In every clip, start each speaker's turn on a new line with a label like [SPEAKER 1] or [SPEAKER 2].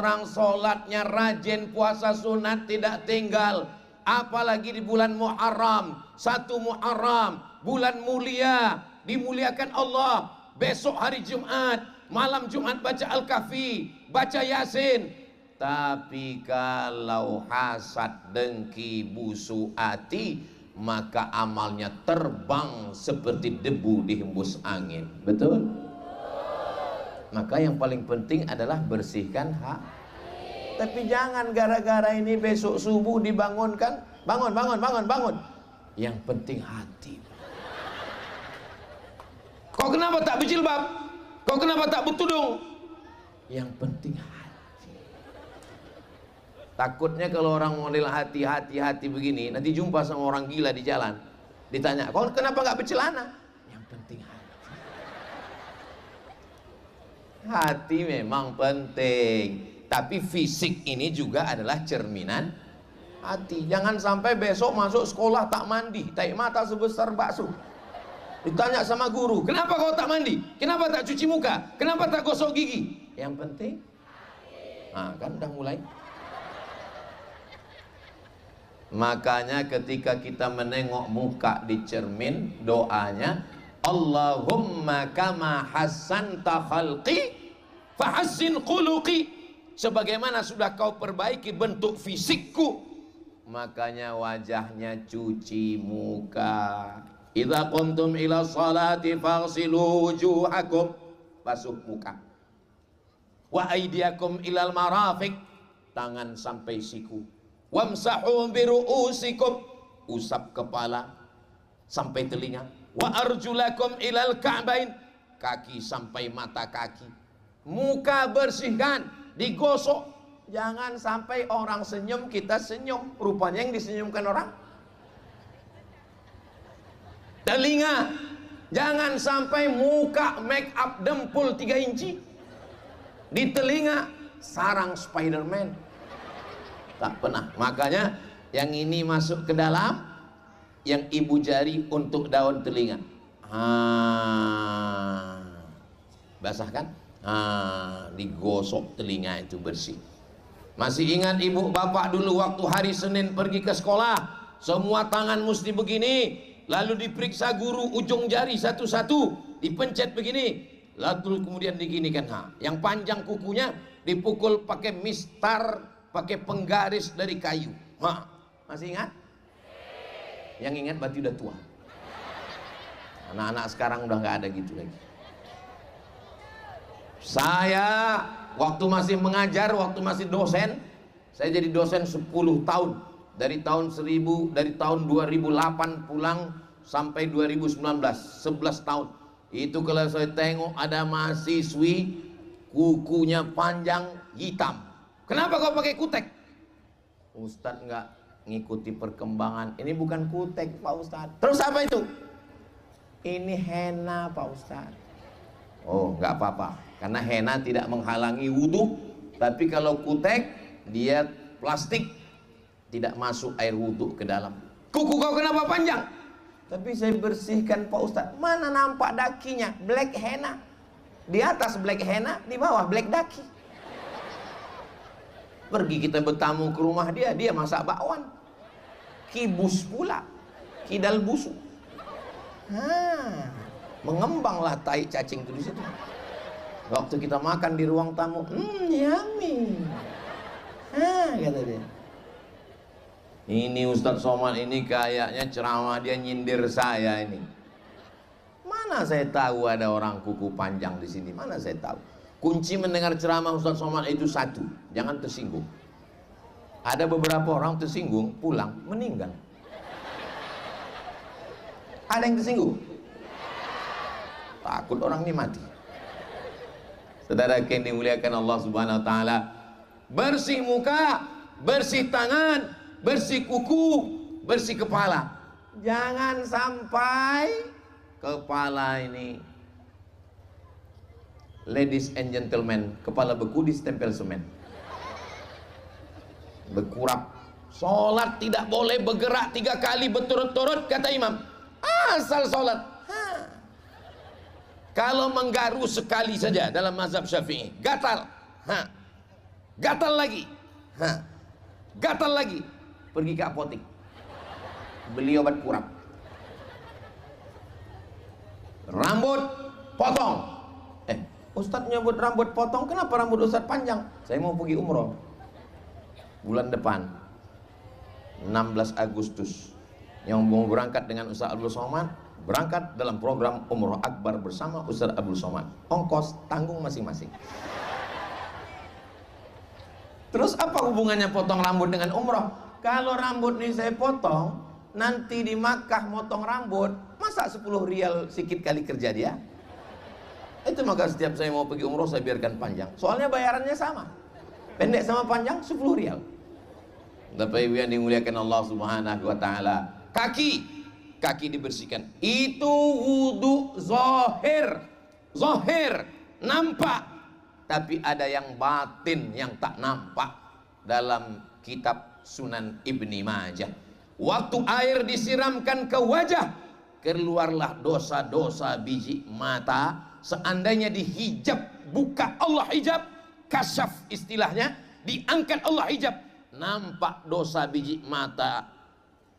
[SPEAKER 1] orang sholatnya rajin, puasa sunat tidak tinggal, apalagi di bulan Muharram. 1 Muharram, bulan mulia, dimuliakan Allah. Besok hari Jumat, malam Jumat baca Al-Kahfi, baca Yasin. Tapi kalau hasad, dengki, busuk hati, maka amalnya terbang seperti debu dihembus angin. Betul? Maka yang paling penting adalah bersihkan hati. Tapi jangan gara-gara ini besok subuh dibangunkan, bangun. Yang penting hati. Kau kenapa tak berjilbab? Kau kenapa tak bertudung? Yang penting hati. Takutnya kalau orang model hati-hati begini, nanti jumpa sama orang gila di jalan, ditanya, kau kenapa nggak bercelana? Yang penting hati. Hati memang penting, tapi fisik ini juga adalah cerminan hati. Jangan sampai besok masuk sekolah tak mandi, tahi mata sebesar bakso. Ditanya sama guru, kenapa kau tak mandi? Kenapa tak cuci muka? Kenapa tak gosok gigi? Yang penting, nah kan udah mulai. Makanya ketika kita menengok muka di cermin, doanya Allahumma kama hassanta khalqi fahassin khuluqi. Sebagaimana sudah kau perbaiki bentuk fisikku, makanya wajahnya cuci muka. Idza qumtum ila salati faghsilu wujuhakum, basuh muka. Wa aydiyakum ilal marafiq, tangan sampai siku. Wamsahu biru'usikum, usap kepala sampai telinga. Wa arjulakum ilal ka'bain, kaki sampai mata kaki. Muka bersihkan, digosok. Jangan sampai orang senyum kita senyum, rupanya yang disenyumkan orang. Telinga, jangan sampai muka make up dempul 3 inci, di telinga sarang Spiderman. Tak pernah. Makanya yang ini masuk ke dalam, yang ibu jari untuk daun telinga. Basah kan? Digosok telinga itu bersih. Masih ingat ibu bapak dulu waktu hari Senin pergi ke sekolah, semua tangan mesti begini, lalu diperiksa guru ujung jari satu-satu, dipencet begini, lalu kemudian diginikan. Yang panjang kukunya dipukul pakai mistar, pakai penggaris dari kayu. Masih ingat? Yang ingat berarti udah tua. Anak-anak sekarang udah nggak ada gitu lagi. Saya waktu masih mengajar, waktu masih dosen, saya jadi dosen 10 tahun. Dari tahun 2008 pulang sampai 2019, 11 tahun. Itu kalau saya tengok ada mahasiswi kukunya panjang hitam. Kenapa kau pakai kutek? Ustadz nggak ngikuti perkembangan. Ini bukan kutek Pak Ustadz. Terus apa itu? Ini henna Pak Ustadz. Oh nggak apa-apa, karena henna tidak menghalangi wudhu. Tapi kalau kutek, dia plastik, tidak masuk air wudhu ke dalam. Kuku kau kenapa panjang? Tapi saya bersihkan Pak Ustadz. Mana nampak dakinya? Black henna. Di atas black henna, di bawah black daki. Pergi kita bertamu ke rumah dia, dia masak bakwan, kibus pula, kidal busuk. Mengembanglah tai cacing itu di situ. Waktu kita makan di ruang tamu, yummy. Kata dia. Ini Ustadz Somad ini kayaknya ceramah dia nyindir saya ini. Mana saya tahu ada orang kuku panjang di sini? Mana saya tahu? Kunci mendengar ceramah Ustadz Somad itu satu, jangan tersinggung. Ada beberapa orang tersinggung, pulang, meninggal. Ada yang tersinggung? Takut orang ini mati. Saudara yang dimuliakan Allah Subhanahu wa taala, bersih muka, bersih tangan, bersih kuku, bersih kepala. Jangan sampai kepala ini, ladies and gentlemen, kepala beku ditempel semen, berkurap. Sholat tidak boleh bergerak 3 kali berturut-turut kata imam, asal sholat. Kalau menggaru sekali saja dalam mazhab Syafi'i gatal, gatal lagi, gatal lagi, pergi ke apotek, beli obat kurap. Rambut potong. Ustadz nyebut rambut potong, kenapa rambut Ustadz panjang? Saya mau pergi umroh bulan depan 16 Agustus. Yang mau berangkat dengan Ustadz Abdul Somad, berangkat dalam program umroh akbar bersama Ustadz Abdul Somad. Ongkos tanggung masing-masing. Terus apa hubungannya potong rambut dengan umroh? Kalau rambut ini saya potong, nanti di Makkah motong rambut, masa 10 rial sikit kali kerja dia? Itu maka setiap saya mau pergi umroh saya biarkan panjang. Soalnya bayarannya sama. Pendek sama panjang 10 rial. Bapak Ibu yang dimuliakan Allah Subhanahu wa taala. Kaki dibersihkan. Itu wudu zahir. Zahir nampak. Tapi ada yang batin yang tak nampak dalam kitab Sunan Ibni Majah. Waktu air disiramkan ke wajah, keluarlah dosa-dosa biji mata. Seandainya dihijab, buka Allah hijab, kasyaf istilahnya, diangkat Allah hijab, nampak dosa biji mata,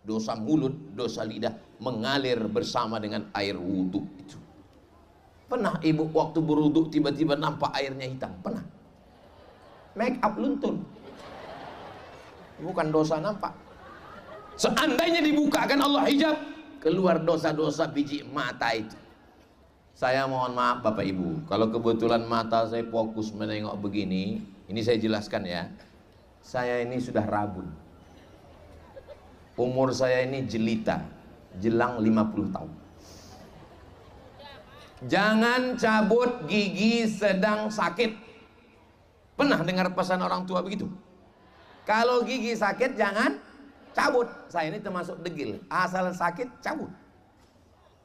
[SPEAKER 1] dosa mulut, dosa lidah mengalir bersama dengan air wudhu itu. Pernah ibu waktu berwudhu tiba-tiba nampak airnya hitam? Pernah? Make up luntur. Bukan dosa nampak. Seandainya dibukakan Allah hijab, keluar dosa-dosa biji mata itu. Saya mohon maaf Bapak Ibu, kalau kebetulan mata saya fokus menengok begini, ini saya jelaskan ya. Saya ini sudah rabun. Umur saya ini jelita, jelang 50 tahun. Jangan cabut gigi sedang sakit. Pernah dengar pesan orang tua begitu? Kalau gigi sakit jangan cabut. Saya ini termasuk degil, asal sakit cabut.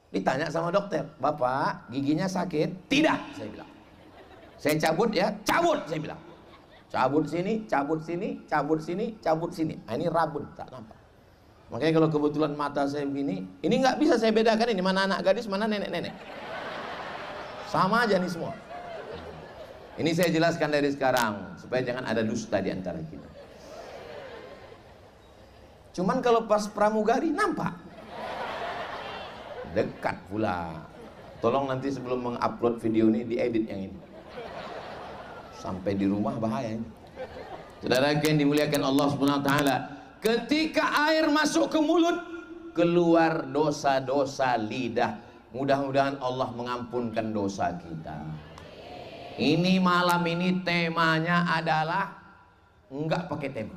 [SPEAKER 1] Ditanya sama dokter, Bapak giginya sakit? Tidak, saya bilang. Saya cabut ya, cabut, saya bilang. Cabut sini, cabut sini, cabut sini, cabut sini. Nah, ini rabun, tak nampak. Makanya kalau kebetulan mata saya begini, ini nggak bisa saya bedakan ini mana anak gadis, mana nenek-nenek. Sama aja nih semua. Ini saya jelaskan dari sekarang supaya jangan ada dusta di antara kita. Cuman kalau pas pramugari nampak. Dekat pula. Tolong nanti sebelum mengupload video ini diedit yang ini. Sampai di rumah bahaya ini. Saudara yang dimuliakan Allah Subhanahu wa taala, ketika air masuk ke mulut, keluar dosa-dosa lidah. Mudah-mudahan Allah mengampunkan dosa kita. Ini malam ini temanya adalah enggak pakai tema.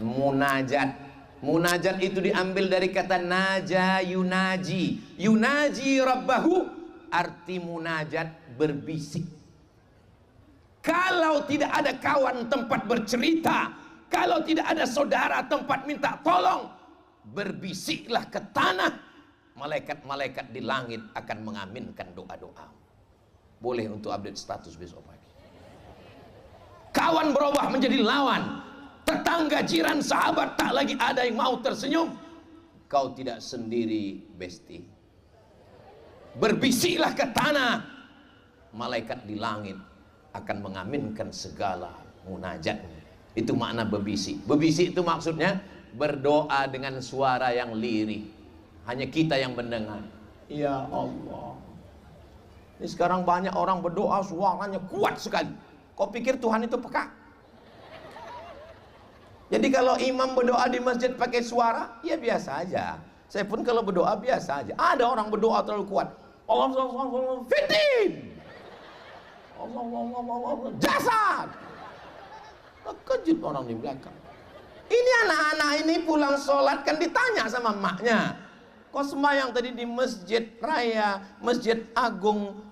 [SPEAKER 1] Munajat. Munajat itu diambil dari kata naja yunaji. Yunaji rabbahu, arti munajat berbisik. Kalau tidak ada kawan tempat bercerita, kalau tidak ada saudara tempat minta tolong, berbisiklah ke tanah. Malaikat-malaikat di langit akan mengaminkan doa-doa. Boleh untuk update status besok pagi. Kawan berubah menjadi lawan. Tetangga, jiran, sahabat tak lagi ada yang mau tersenyum. Kau tidak sendiri, besti. Berbisiklah ke tanah. Malaikat di langit akan mengaminkan segala munajatnya. Itu makna berbisik. Berbisik itu maksudnya berdoa dengan suara yang lirih. Hanya kita yang mendengar. Ya Allah. Ini sekarang banyak orang berdoa suaranya kuat sekali. Kau pikir Tuhan itu peka? Jadi kalau imam berdoa di masjid pakai suara, ya biasa aja. Saya pun kalau berdoa biasa aja. Ada orang berdoa terlalu kuat. Allah fitin. Allah jasad. Terkejut orang di belakang. Ini anak-anak ini pulang sholat kan ditanya sama maknya. Kau sembahyang tadi di Masjid Raya, Masjid Agung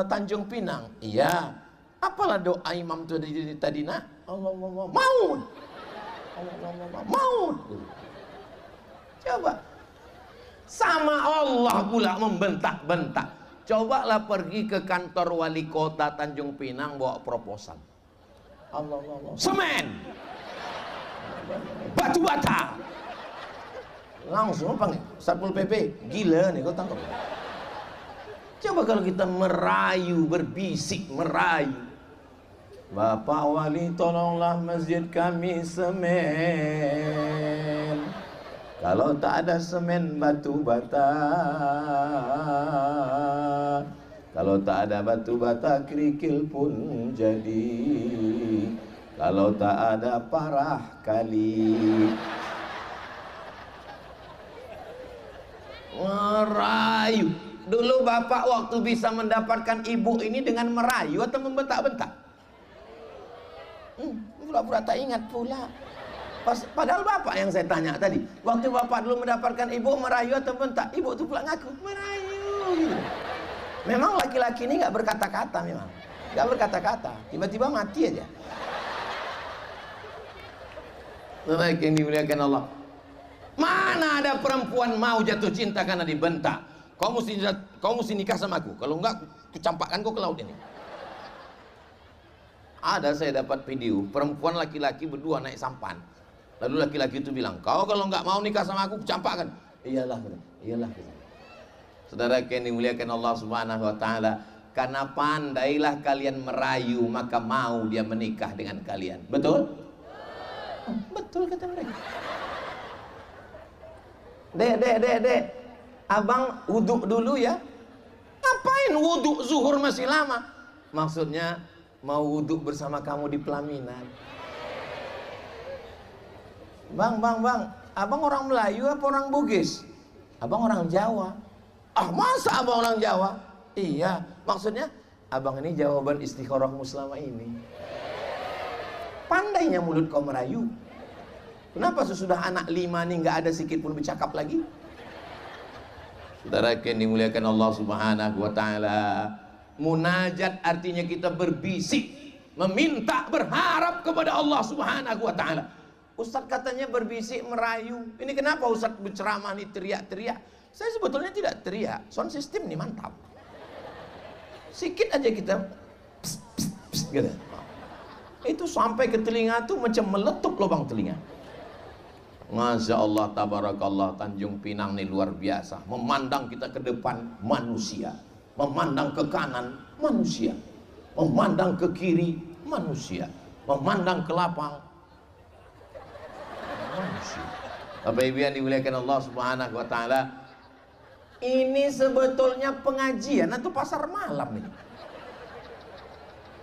[SPEAKER 1] Tanjung Pinang. Iya. Apalah doa imam tadi nak? Allah maut. Maut. Coba sama Allah pula membentak-bentak. Cobalah pergi ke kantor wali kota Tanjung Pinang bawa proposal. Allah. Semen, batu bata, langsung panggil Satpol PP. Gila nih kau tangkap. Coba kalau kita merayu, berbisik, merayu. Bapak Wali tolonglah masjid kami semen. Kalau tak ada semen batu bata, kalau tak ada batu bata kerikil pun jadi, kalau tak ada parah kali. Merayu. Dulu bapak waktu bisa mendapatkan ibu ini dengan merayu atau membentak-bentak? Pura-pura tak ingat pula. Padahal bapak yang saya tanya tadi, waktu bapak dulu mendapatkan ibu merayu atau bentak, ibu tuh pula ngaku merayu gitu. Memang laki-laki ini nggak berkata-kata, memang nggak berkata-kata, tiba-tiba mati aja. Baik yang dimuliakan Allah, mana ada perempuan mau jatuh cinta karena dibentak? Kau mesti nikah sama aku, kalau enggak kucampakkan kau ke laut ini. Ada, saya dapat video perempuan laki-laki berdua naik sampan. Lalu laki-laki itu bilang, kau kalau nggak mau nikah sama aku, campakkan. Iyalah, iyalah. Saudara yang dimuliakan Allah Subhanahu Wa Taala, karena pandailah kalian merayu, maka mau dia menikah dengan kalian. Betul? Betul kata mereka. Dek, abang wudhu dulu ya. Ngapain wudhu zuhur masih lama? Maksudnya mau wudhu bersama kamu di pelaminan. Bang, abang orang Melayu apa orang Bugis? Abang orang Jawa. Ah, masa abang orang Jawa? Iya, maksudnya abang ini jawaban istikharahmu selama ini. Pandainya mulut kau merayu. Kenapa sesudah anak 5 nih nggak ada sedikit pun bercakap lagi? Saudara yang dimuliakan Allah Subhanahu Wa Taala, munajat artinya kita berbisik, meminta, berharap kepada Allah Subhanahu Wa Taala. Ustadz katanya berbisik, merayu. Ini kenapa Ustadz berceramah nih teriak-teriak? Saya sebetulnya tidak teriak, sound system nih mantap. Sikit aja kita pss, pss, pss, gitu. Itu sampai ke telinga tuh macam meletup lubang telinga. Masya Allah, tabarakallah, Tanjung Pinang nih luar biasa. Memandang kita ke depan manusia, memandang ke kanan manusia, memandang ke kiri manusia, memandang ke lapang manusia. Bapak Ibu yang dimuliakan Allah Subhanahu Wa Taala, ini sebetulnya pengajian atau pasar malam ini.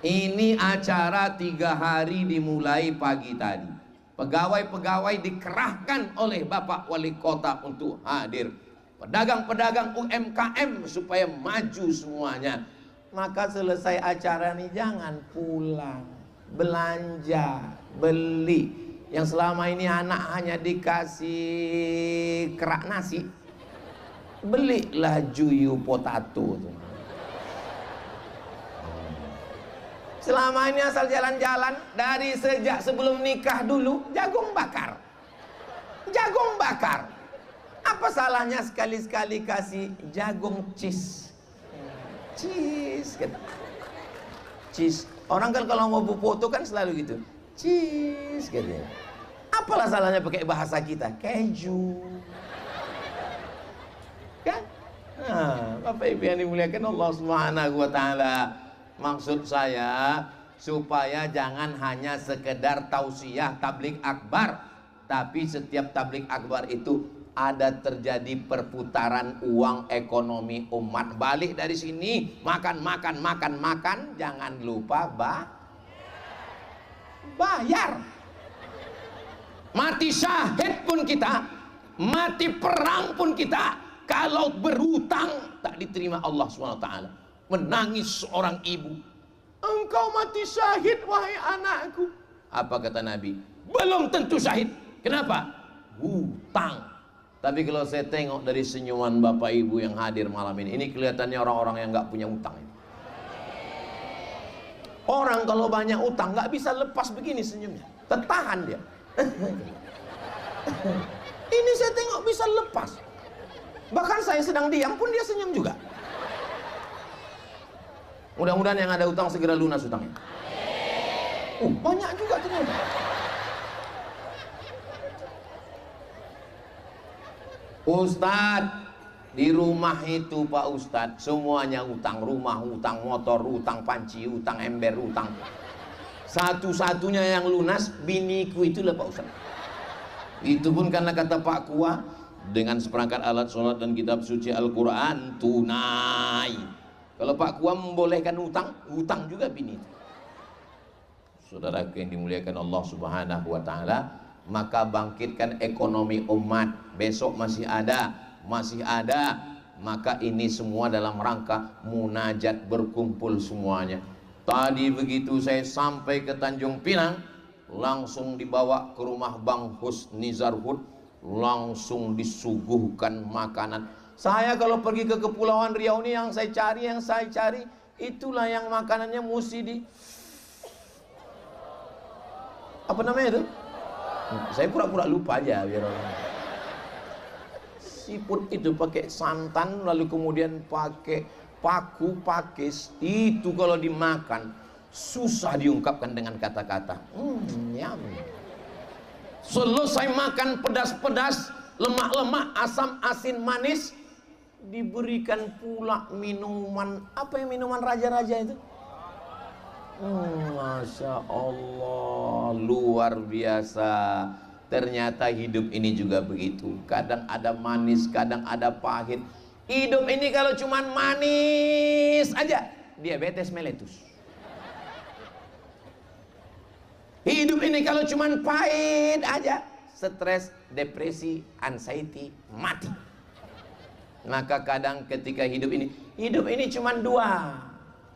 [SPEAKER 1] Ini acara 3 hari dimulai pagi tadi. Pegawai-pegawai dikerahkan oleh Bapak Wali Kota untuk hadir. Pedagang-pedagang UMKM supaya maju semuanya. Maka selesai acara ini jangan pulang, belanja, beli. Yang selama ini anak hanya dikasih kerak nasi, belilah juyu potato. Selama ini asal jalan-jalan, dari sejak sebelum nikah dulu jagung bakar. Jagung bakar. Apa salahnya sekali-sekali kasih jagung cheese? Cheese kan. Cheese. Orang kan kalau mau foto kan selalu gitu. Cheese katanya. Apalah salahnya pakai bahasa kita? Keju. Kan? Nah, Bapak Ibu yang dimuliakan Allah Subhanahu Wa Taala, maksud saya supaya jangan hanya sekedar tausiah tablik akbar, tapi setiap tablik akbar itu ada terjadi perputaran uang ekonomi umat. Balik dari sini makan, jangan lupa bayar. Mati syahid pun kita, mati perang pun kita, kalau berhutang tak diterima Allah SWT. Menangis seorang ibu, engkau mati syahid wahai anakku. Apa kata Nabi? Belum tentu syahid. Kenapa? Hutang. Tapi kalau saya tengok dari senyuman Bapak Ibu yang hadir malam ini kelihatannya orang-orang yang nggak punya utang. Orang kalau banyak utang nggak bisa lepas begini senyumnya, tertahan dia. Ini saya tengok bisa lepas. Bahkan saya sedang diam pun dia senyum juga. Mudah-mudahan yang ada utang segera lunas utangnya. Banyak juga ternyata. Ustadz, di rumah itu Pak Ustadz semuanya utang. Rumah utang, motor utang, panci utang, ember utang. Satu-satunya yang lunas biniku itulah Pak Ustaz. Itu pun karena kata Pak Kua, dengan seperangkat alat sholat dan kitab suci Al-Quran tunai. Kalau Pak Kua membolehkan hutang, hutang juga bini. Saudaraku yang dimuliakan Allah Subhanahu wa Ta'ala, maka bangkitkan ekonomi umat. Besok masih ada, maka ini semua dalam rangka munajat, berkumpul semuanya. Tadi begitu saya sampai ke Tanjung Pinang, langsung dibawa ke rumah Bang Husni Zarhud, langsung disuguhkan makanan. Saya kalau pergi ke Kepulauan Riau ini yang saya cari itulah yang makanannya mesti di apa namanya itu? Saya pura-pura lupa aja biar orang. Siput itu pakai santan, lalu kemudian pakai paku pakis, itu kalau dimakan susah diungkapkan dengan kata-kata. Yum. Selesai makan pedas-pedas, lemak-lemak, asam, asin, manis, diberikan pula minuman. Apa yang minuman raja-raja itu? Masya Allah, luar biasa. Ternyata hidup ini juga begitu. Kadang ada manis, kadang ada pahit. Hidup ini kalau cuman manis aja, diabetes meletus. Hidup ini kalau cuman pahit aja, stres, depresi, anxiety, mati. Maka kadang ketika hidup ini cuman dua.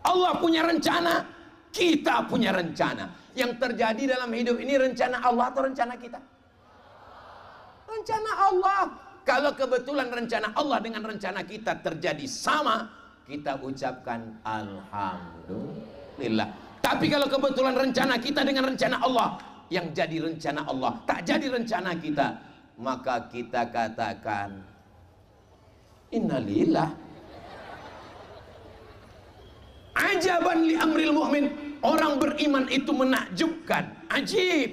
[SPEAKER 1] Allah punya rencana, kita punya rencana. Yang terjadi dalam hidup ini rencana Allah atau rencana kita? Rencana Allah. Kalau kebetulan rencana Allah dengan rencana kita terjadi sama, kita ucapkan alhamdulillah. Tapi kalau kebetulan rencana kita dengan rencana Allah, yang jadi rencana Allah tak jadi rencana kita, maka kita katakan innalillah. Ajaban li amril mu'min. Orang beriman itu menakjubkan. Ajib.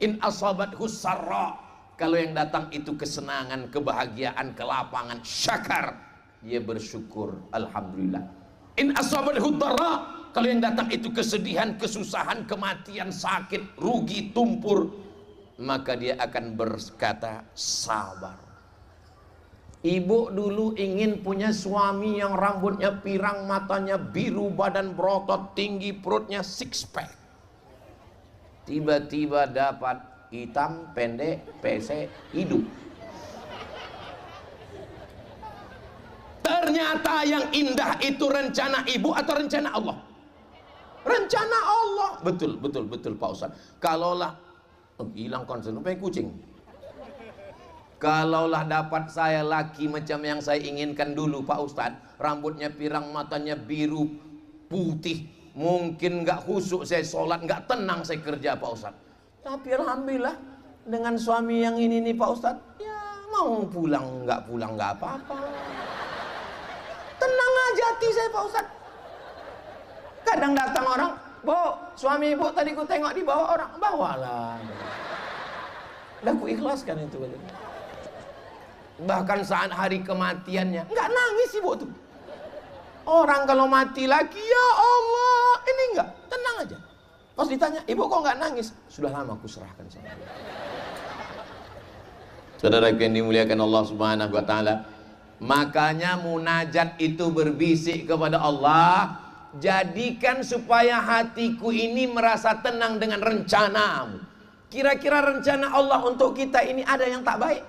[SPEAKER 1] In asabathu sarra. Kalau yang datang itu kesenangan, kebahagiaan, kelapangan, syakar, dia bersyukur, alhamdulillah. In asabathu dharra, kalau yang datang itu kesedihan, kesusahan, kematian, sakit, rugi, tumpur, maka dia akan berkata sabar. Ibu dulu ingin punya suami yang rambutnya pirang, matanya biru, badan berotot, tinggi, perutnya six pack. Tiba-tiba dapat hitam, pendek, pesek, hidup. Ternyata yang indah itu rencana ibu atau rencana Allah? Rencana Allah. Betul Pak Ustaz. Kalaulah hilang konsen, pengen kucing. Kalaulah dapat saya laki macam yang saya inginkan dulu Pak Ustaz, rambutnya pirang, matanya biru, putih, mungkin nggak khusyuk saya sholat, nggak tenang saya kerja Pak Ustaz. Tapi alhamdulillah dengan suami yang ini nih Pak Ustaz, ya mau pulang nggak apa-apa. Tenang aja hati saya Pak Ustaz. Kadang datang orang, "Bu, suami ibu tadi ku tengok di bawah orang." Bawalah. Dah ku ikhlaskan itu. Bahkan saat hari kematiannya nggak nangis ibu tuh. Orang kalau mati lagi, ya Allah, ini enggak, tenang aja. Pas ditanya, "Ibu kok nggak nangis?" Sudah lama aku serahkan sama dia. Saudara yang dimuliakan Allah Subhanahu wa Ta'ala, makanya munajat itu berbisik kepada Allah, jadikan supaya hatiku ini merasa tenang dengan rencanamu. Kira-kira rencana Allah untuk kita ini ada yang tak baik?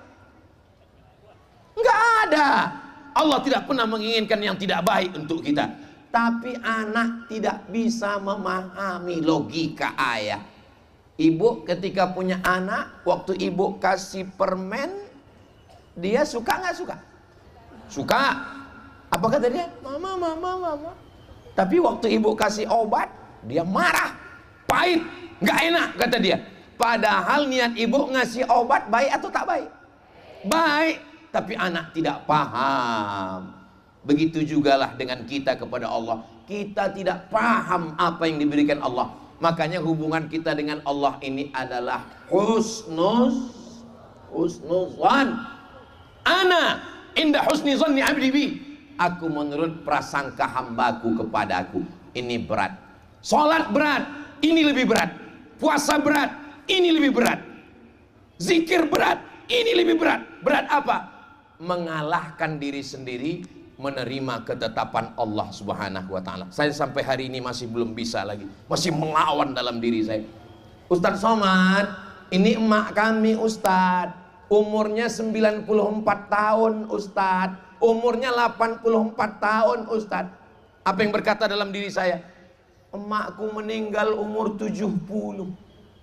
[SPEAKER 1] Enggak ada. Allah tidak pernah menginginkan yang tidak baik untuk kita. Tapi anak tidak bisa memahami logika ayah. Ibu ketika punya anak, waktu ibu kasih permen, dia suka nggak suka? Suka. Apa kata dia? Mama. Tapi waktu ibu kasih obat, dia marah, pahit, nggak enak kata dia. Padahal niat ibu ngasih obat baik atau tak baik? Baik, tapi anak tidak paham. Begitu jugalah dengan kita kepada Allah. Kita tidak paham apa yang diberikan Allah. Makanya hubungan kita dengan Allah ini adalah husnuzan. Ana inda husni zanni abdi bi. Aku menurut prasangka hambaku kepadaku. Ini berat. Salat berat. ini lebih berat. Puasa berat, ini lebih berat. Zikir berat, ini lebih berat. Berat apa? Mengalahkan diri sendiri, menerima ketetapan Allah Subhanahu wa ta'ala. Saya sampai hari ini masih belum bisa lagi, masih melawan dalam diri saya. Ustadz Somad, ini emak kami Ustadz, umurnya 94 tahun Ustadz, umurnya 84 tahun Ustadz. Apa yang berkata dalam diri saya? Emakku meninggal umur 70.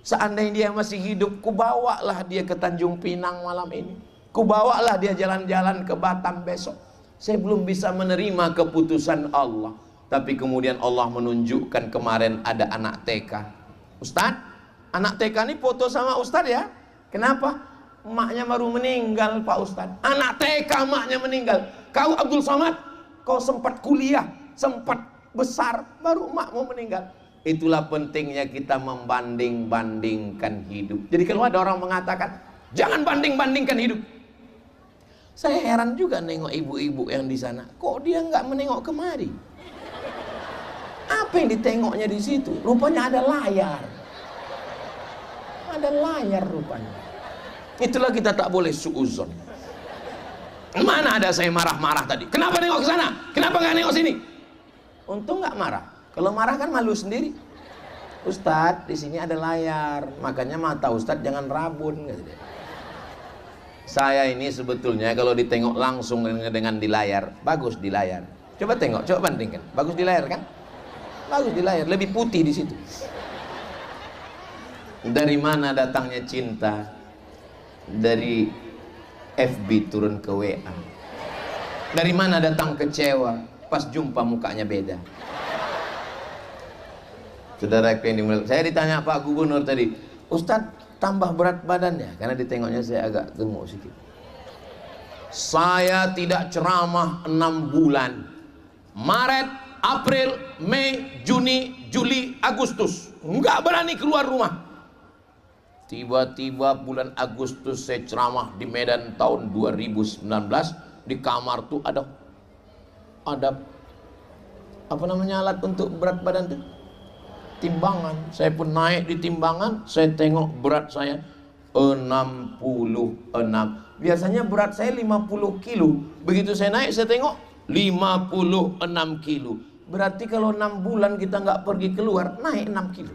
[SPEAKER 1] Seandainya dia masih hidup, kubawalah dia ke Tanjung Pinang malam ini, kubawalah dia jalan-jalan ke Batam besok. Saya belum bisa menerima keputusan Allah. Tapi kemudian Allah menunjukkan kemarin ada anak TK. Ustadz, anak TK ini foto sama Ustadz ya. Kenapa? Emaknya baru meninggal Pak Ustadz. Anak TK emaknya meninggal. Kau Abdul Somad, kau sempat kuliah, sempat besar, baru emakmu meninggal. Itulah pentingnya kita membanding-bandingkan hidup. Jadi kalau ada orang mengatakan jangan banding-bandingkan hidup, saya heran juga nengok ibu-ibu yang di sana. Kok dia nggak menengok kemari? Apa yang ditengoknya di situ? Rupanya ada layar. Ada layar rupanya. Itulah kita tak boleh suuzon. Mana ada saya marah-marah tadi? Kenapa nengok ke sana? Kenapa nggak nengok sini? Untung nggak marah. Kalau marah kan malu sendiri. Ustadz, di sini ada layar, makanya mata Ustadz jangan rabun. Saya ini sebetulnya kalau ditengok langsung dengan di layar, bagus di layar. Coba tengok, coba bandingkan. Bagus di layar kan? Bagus di layar, lebih putih di situ. Dari mana datangnya cinta? Dari FB turun ke WA. Dari mana datang kecewa? Pas jumpa mukanya beda. Saudara yang dimulai, saya ditanya Pak Gubernur tadi, Ustadz tambah berat badannya? Karena ditengoknya saya agak gemuk sedikit. Saya tidak ceramah 6 bulan. Maret, April, Mei, Juni, Juli, Agustus, nggak berani keluar rumah. Tiba-tiba bulan Agustus saya ceramah di Medan tahun 2019. Di kamar tuh ada apa namanya alat untuk berat badan tuh? Timbangan. Saya pun naik di timbangan, saya tengok berat saya 66. Biasanya berat saya 50 kilo. Begitu saya naik, saya tengok 56 kilo. Berarti kalau 6 bulan kita nggak pergi keluar, naik 6 kilo.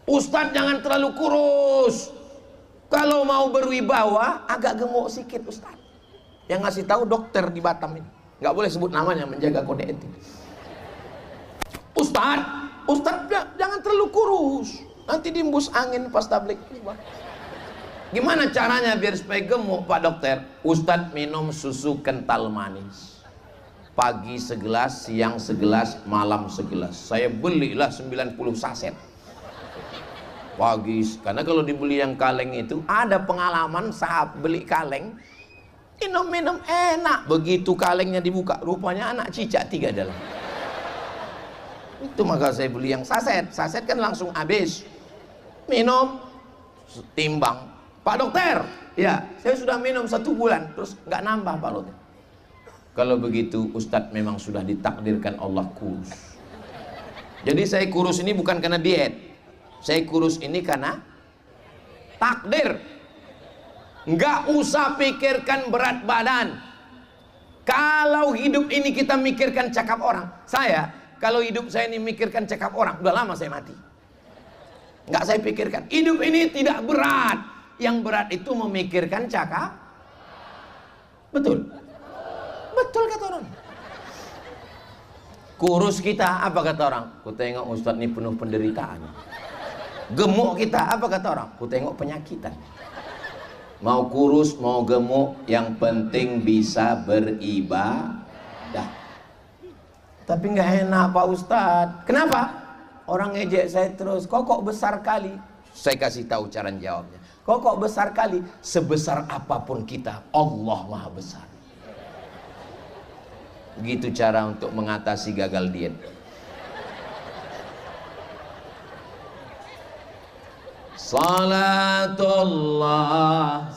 [SPEAKER 1] Ustadz jangan terlalu kurus. Kalau mau berwibawa, agak gemuk sedikit Ustadz. Yang ngasih tahu dokter di Batam ini. Nggak boleh sebut namanya, menjaga kode etik. Ustadz jangan terlalu kurus, nanti diembus angin pas tablik. Gimana caranya biar supaya gemuk Pak Dokter? Ustadz minum susu kental manis, pagi segelas, siang segelas, malam segelas. Saya belilah 90 saset pagi, karena kalau dibeli yang kaleng itu ada pengalaman saat beli kaleng, minum enak. Begitu kalengnya dibuka, rupanya anak cicak 3 dalam. Itu maka saya beli yang saset. Saset kan langsung habis. Minum, timbang. Pak Dokter, ya saya sudah minum 1 bulan, terus nggak nambah Pak Dokter. Kalau begitu Ustadz memang sudah ditakdirkan Allah kurus. Jadi saya kurus ini bukan karena diet. Saya kurus ini karena takdir. Nggak usah pikirkan berat badan. Kalau hidup ini kita mikirkan cakap orang, kalau hidup saya ini mikirkan cakap orang, udah lama saya mati. Nggak saya pikirkan. Hidup ini tidak berat. Yang berat itu memikirkan cakap. Betul? Betul kata orang. Kurus kita, apa kata orang? Ku tengok Ustadz ini penuh penderitaan. Gemuk kita, apa kata orang? Ku tengok penyakitan. Mau kurus, mau gemuk, yang penting bisa beribadah. Tapi nggak enak Pak Ustadz. Kenapa? Orang ngejek saya terus. Kok besar kali? Saya kasih tahu cara jawabnya. Kok besar kali? Sebesar apapun kita, Allah Maha Besar. Begitu cara untuk mengatasi gagal diet. Salatullah,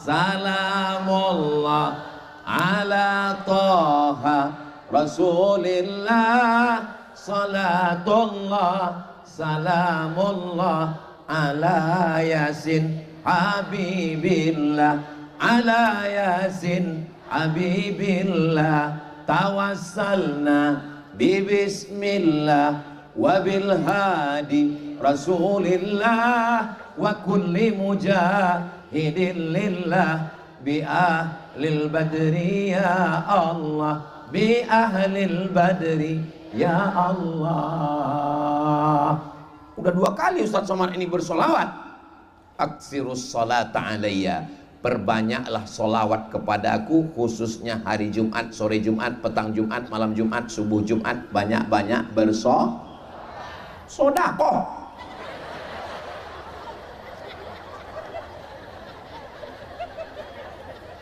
[SPEAKER 1] salamullah ala Taha Rasulillah. Salatullah, salamullah ala yasin habibillah, ala yasin habibillah, tawassalna bi bismillah wa bil hadi rasulillah wa kulli mujahidin lillah bi ahlil badri ya Allah, bi ahlil badri ya Allah. Udah 2 kali Ustaz Somad ini bersolawat. Aksirus salata alayya, perbanyaklah solawat kepadaku, khususnya hari Jumat, sore Jumat, petang Jumat, malam Jumat, subuh Jumat. Banyak-banyak bersodakoh.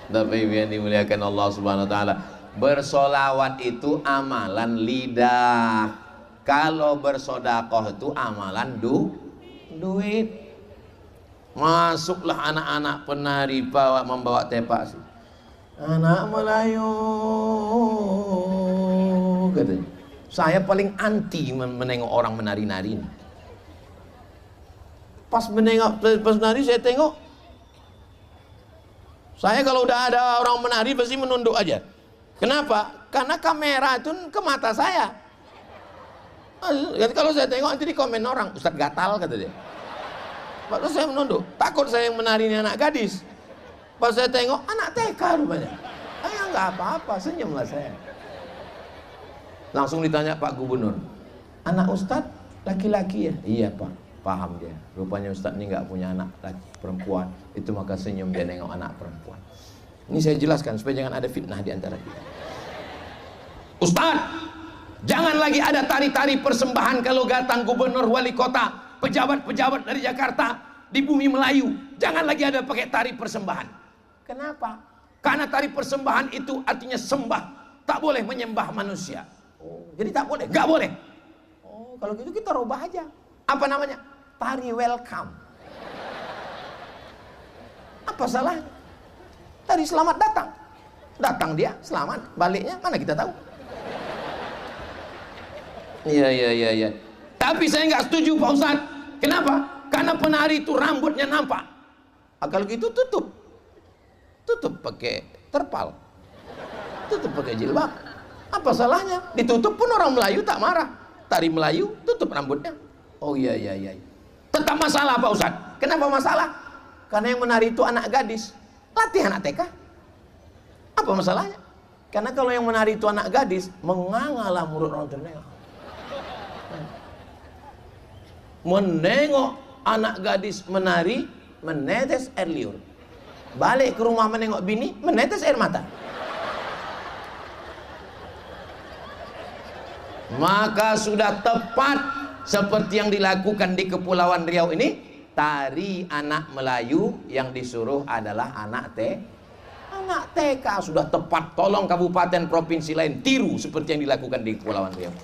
[SPEAKER 1] Tapi yang dimuliakan Allah Subhanahu wa taala, bersolawat itu amalan lidah. Kalau bersodakoh itu amalan duit. Masuklah anak-anak penari membawa tepak sih. Anak Melayu katanya. Saya paling anti menengok orang menari-nari. Pas menari saya tengok, saya kalau udah ada orang menari pasti menunduk aja. Kenapa? Karena kamera itu ke mata saya. Kalau saya tengok nanti di komen orang, Ustadz gatal kata dia. Lalu saya menunduk, takut saya yang menari ini anak gadis. Pas saya tengok, anak TK rupanya. Ya nggak apa-apa, senyumlah saya. Langsung ditanya Pak Gubernur, anak Ustadz laki-laki ya? Iya Pak, paham dia. Rupanya Ustadz ini nggak punya anak laki, perempuan. Itu maka senyum dia nengok anak perempuan. Ini saya jelaskan supaya jangan ada fitnah di antara kita. Ustadz, jangan lagi ada tari-tari persembahan kalau datang gubernur, wali kota, pejabat-pejabat dari Jakarta di bumi Melayu. Jangan lagi ada pakai tari persembahan. Kenapa? Karena tari persembahan itu artinya sembah. Tak boleh menyembah manusia. Oh, jadi tak boleh? Gak boleh. Oh, kalau gitu kita rubah aja. Apa namanya? Tari welcome. Apa salahnya? Tari selamat datang. Datang dia, selamat. Baliknya mana kita tahu? Iya. Tapi saya nggak setuju Pak Ustadz. Kenapa? Karena penari itu rambutnya nampak. Kalau gitu tutup pakai terpal, tutup pakai jilbab. Apa salahnya? Ditutup pun orang Melayu tak marah. Tari Melayu tutup rambutnya. Oh iya. Tetap masalah Pak Ustadz. Kenapa masalah? Karena yang menari itu anak gadis. Latih anak TK. Apa masalahnya? Karena kalau yang menari itu anak gadis, mengangalah mulut orang ternengok. Menengok anak gadis menari, menetes air liur. Balik ke rumah menengok bini, menetes air mata. Maka sudah tepat seperti yang dilakukan di Kepulauan Riau ini. Tari anak Melayu yang disuruh adalah anak TK. Sudah tepat. Tolong kabupaten provinsi lain tiru seperti yang dilakukan di Kepulauan Riau.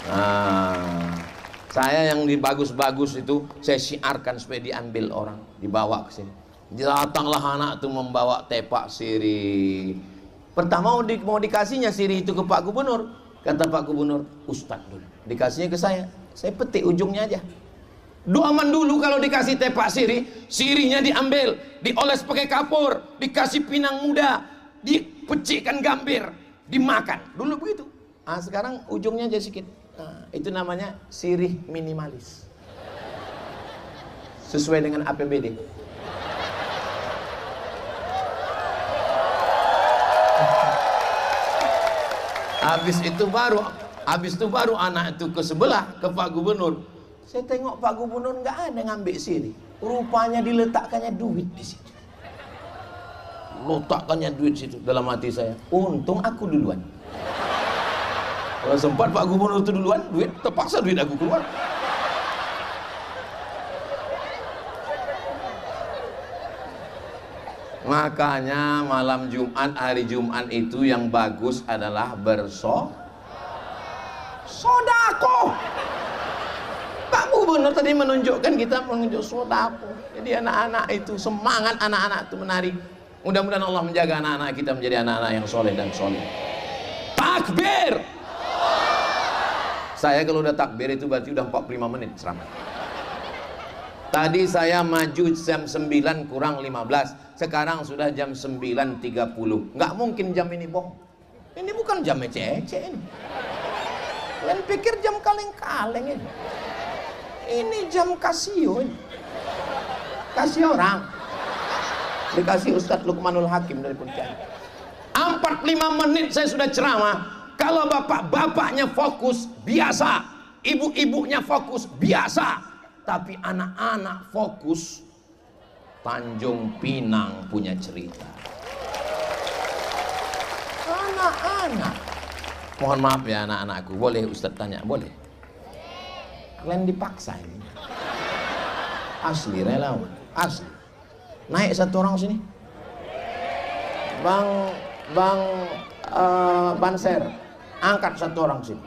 [SPEAKER 1] Nah, saya yang di bagus-bagus itu saya syiarkan supaya diambil orang, dibawa ke sini. Datanglah anak itu membawa tepak sirih. Pertama mau dikasihnya sirih itu ke Pak Gubernur. Kata Pak Gubernur, Ustadz dulu. Dikasihnya ke saya petik ujungnya aja. Doaman dulu kalau dikasih tepak sirih, sirihnya diambil, dioles pakai kapur, dikasih pinang muda, dipecikkan gambir, dimakan. Dulu begitu. Ah, sekarang ujungnya aja sedikit. Nah, itu namanya sirih minimalis. Sesuai dengan APBD. Habis itu baru anak itu ke sebelah ke Pak Gubernur. Saya tengok Pak Gubernur nggak ada ngambil sirih. Rupanya diletakkannya duit di situ. Letakkannya duit situ. Dalam hati saya, untung aku duluan. Kalau sempat Pak Gubernur itu duluan, duit terpaksa duit aku keluar. Makanya malam Jumat, hari Jumat itu yang bagus adalah bersodako. Pak Gubernur tadi menunjukkan kita menunjuk sodako. Jadi anak-anak itu semangat, anak-anak itu menari. Mudah-mudahan Allah menjaga anak-anak kita menjadi anak-anak yang soleh dan soleh. Takbir. Saya kalau udah takbir itu berarti udah 45 menit ceramah. Tadi saya maju jam 9 kurang 15. Sekarang sudah jam 9.30. Nggak mungkin jam ini bohong. Ini bukan jam ece-ece ini. Kalian pikir jam kaleng-kaleng ini? Ini jam Casio ini. Casio orang. Dikasih Ustadz Lukmanul Hakim dari Pontianak. 45 menit saya sudah ceramah. Kalau bapak-bapaknya fokus, biasa. Ibu-ibunya fokus, biasa. Tapi anak-anak fokus. Tanjung Pinang punya cerita. Anak-anak. Mohon maaf ya anak-anakku. Boleh Ustadz tanya? Boleh? Kalian dipaksa ini. Asli relawan. Asli. Naik satu orang sini. Bang Banser. Angkat satu orang sini.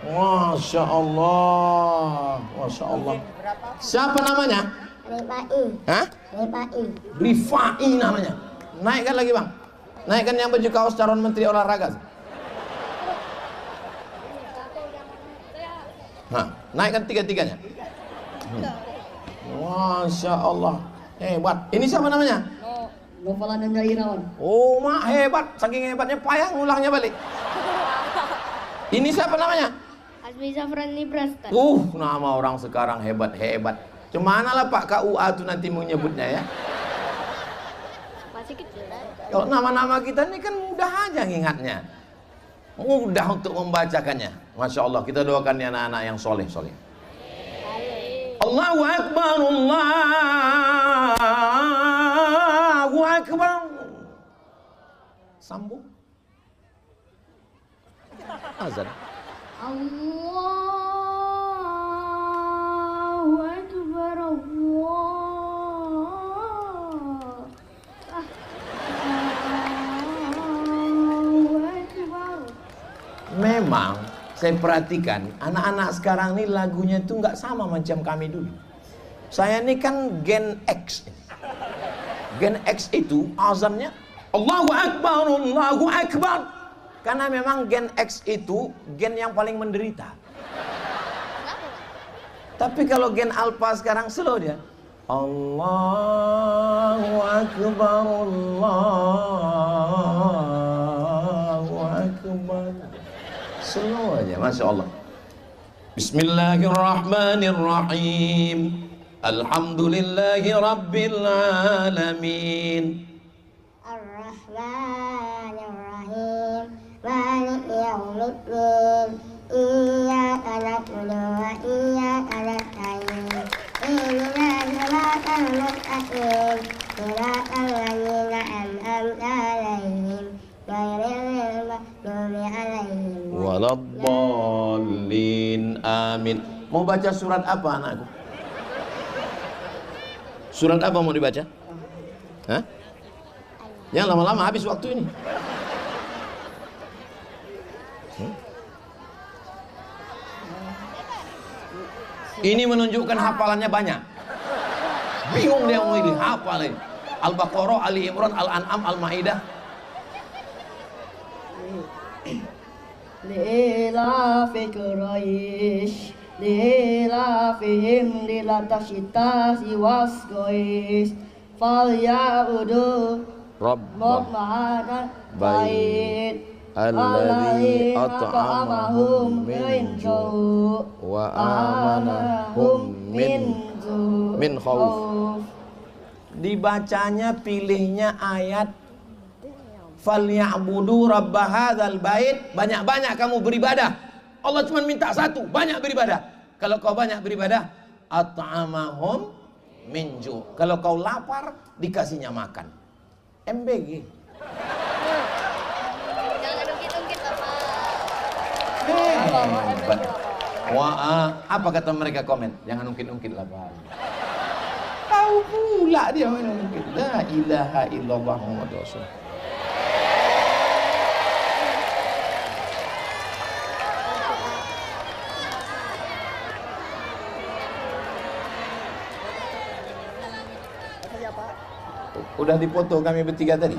[SPEAKER 1] Masya Allah, Masya Allah. Siapa namanya?
[SPEAKER 2] Rifai.
[SPEAKER 1] Hah?
[SPEAKER 2] Rifai.
[SPEAKER 1] Rifai namanya. Naikkan lagi bang. Naikkan yang baju kaos calon menteri olahraga. Nah, naikkan tiga-tiganya. Masya Allah, hebat. Ini siapa namanya?
[SPEAKER 2] Novalan dan Irawan.
[SPEAKER 1] Oh, mak hebat. Saking hebatnya payah ngulangnya balik. Ini siapa namanya?
[SPEAKER 2] Azmi Zafran Nibrasta.
[SPEAKER 1] Nama orang sekarang hebat-hebat. Cemana lah Pak KUA tuh nanti menyebutnya ya.
[SPEAKER 2] Masih kecil.
[SPEAKER 1] Kalau nama-nama kita ini kan mudah aja ngingatnya. Mudah untuk membacakannya. Masya Allah, kita doakan ya anak-anak yang soleh-soleh. Allahu Akbar, Allahu Akbar. Sambung. Azan.
[SPEAKER 2] Allahu Akbar, Allahu Akbar.
[SPEAKER 1] Memang saya perhatikan anak-anak sekarang ini lagunya itu nggak sama macam kami dulu. Saya ini kan Gen X. Gen X itu azannya Allahu Akbar, Allahu Akbar. Karena memang Gen X itu gen yang paling menderita. Tapi kalau Gen Alpha sekarang slow dia. Allahu Akbar, Allahu Akbar. Slow aja, Masya Allah. Bismillahirrahmanirrahim. Alhamdulillahi Rabbil Alamin.
[SPEAKER 2] Ar-Rahmanir-Rahim. Malik yaumiddin. Iyyaka na'budu wa iyyaka nasta'in. Ihdinas siratal mustaqim. Siratal ladzina an'amta 'alaihim ghairil maghdubi 'alaihim
[SPEAKER 1] Waladdallin. Amin. Mau baca surat apa anakku? Surat apa mau dibaca? Hah? Yang lama-lama habis waktu ini. Ini menunjukkan hafalannya banyak. Bingung dia mau milih hafal ini. Al-Baqarah, Ali Imran, Al-An'am, Al-Maidah.
[SPEAKER 3] Li'ilafi Quraisy li'ilafihim lilatashitasi wasgois falyabudu Rabbana bait alladzi at'amahum min ju' wa amanahum min khauf. Dibacanya pilihnya ayat
[SPEAKER 1] Falyabudu rabb hadzal bait. Banyak-banyak kamu beribadah. Allah cuma minta satu, banyak beribadah. Kalau kau banyak beribadah, at'amahum min ju'. Kalau kau lapar, dikasihnya makan. MBG.
[SPEAKER 2] Jangan ungkit-ungkit Bapak.
[SPEAKER 1] Hebat. Wah, apa kata mereka komen? Jangan ungkit-ungkit lah Pak. Tahu pula dia main ungkit. La ilaha illallah Muhammadur Rasulullah. Udah dipoto kami bertiga tadi.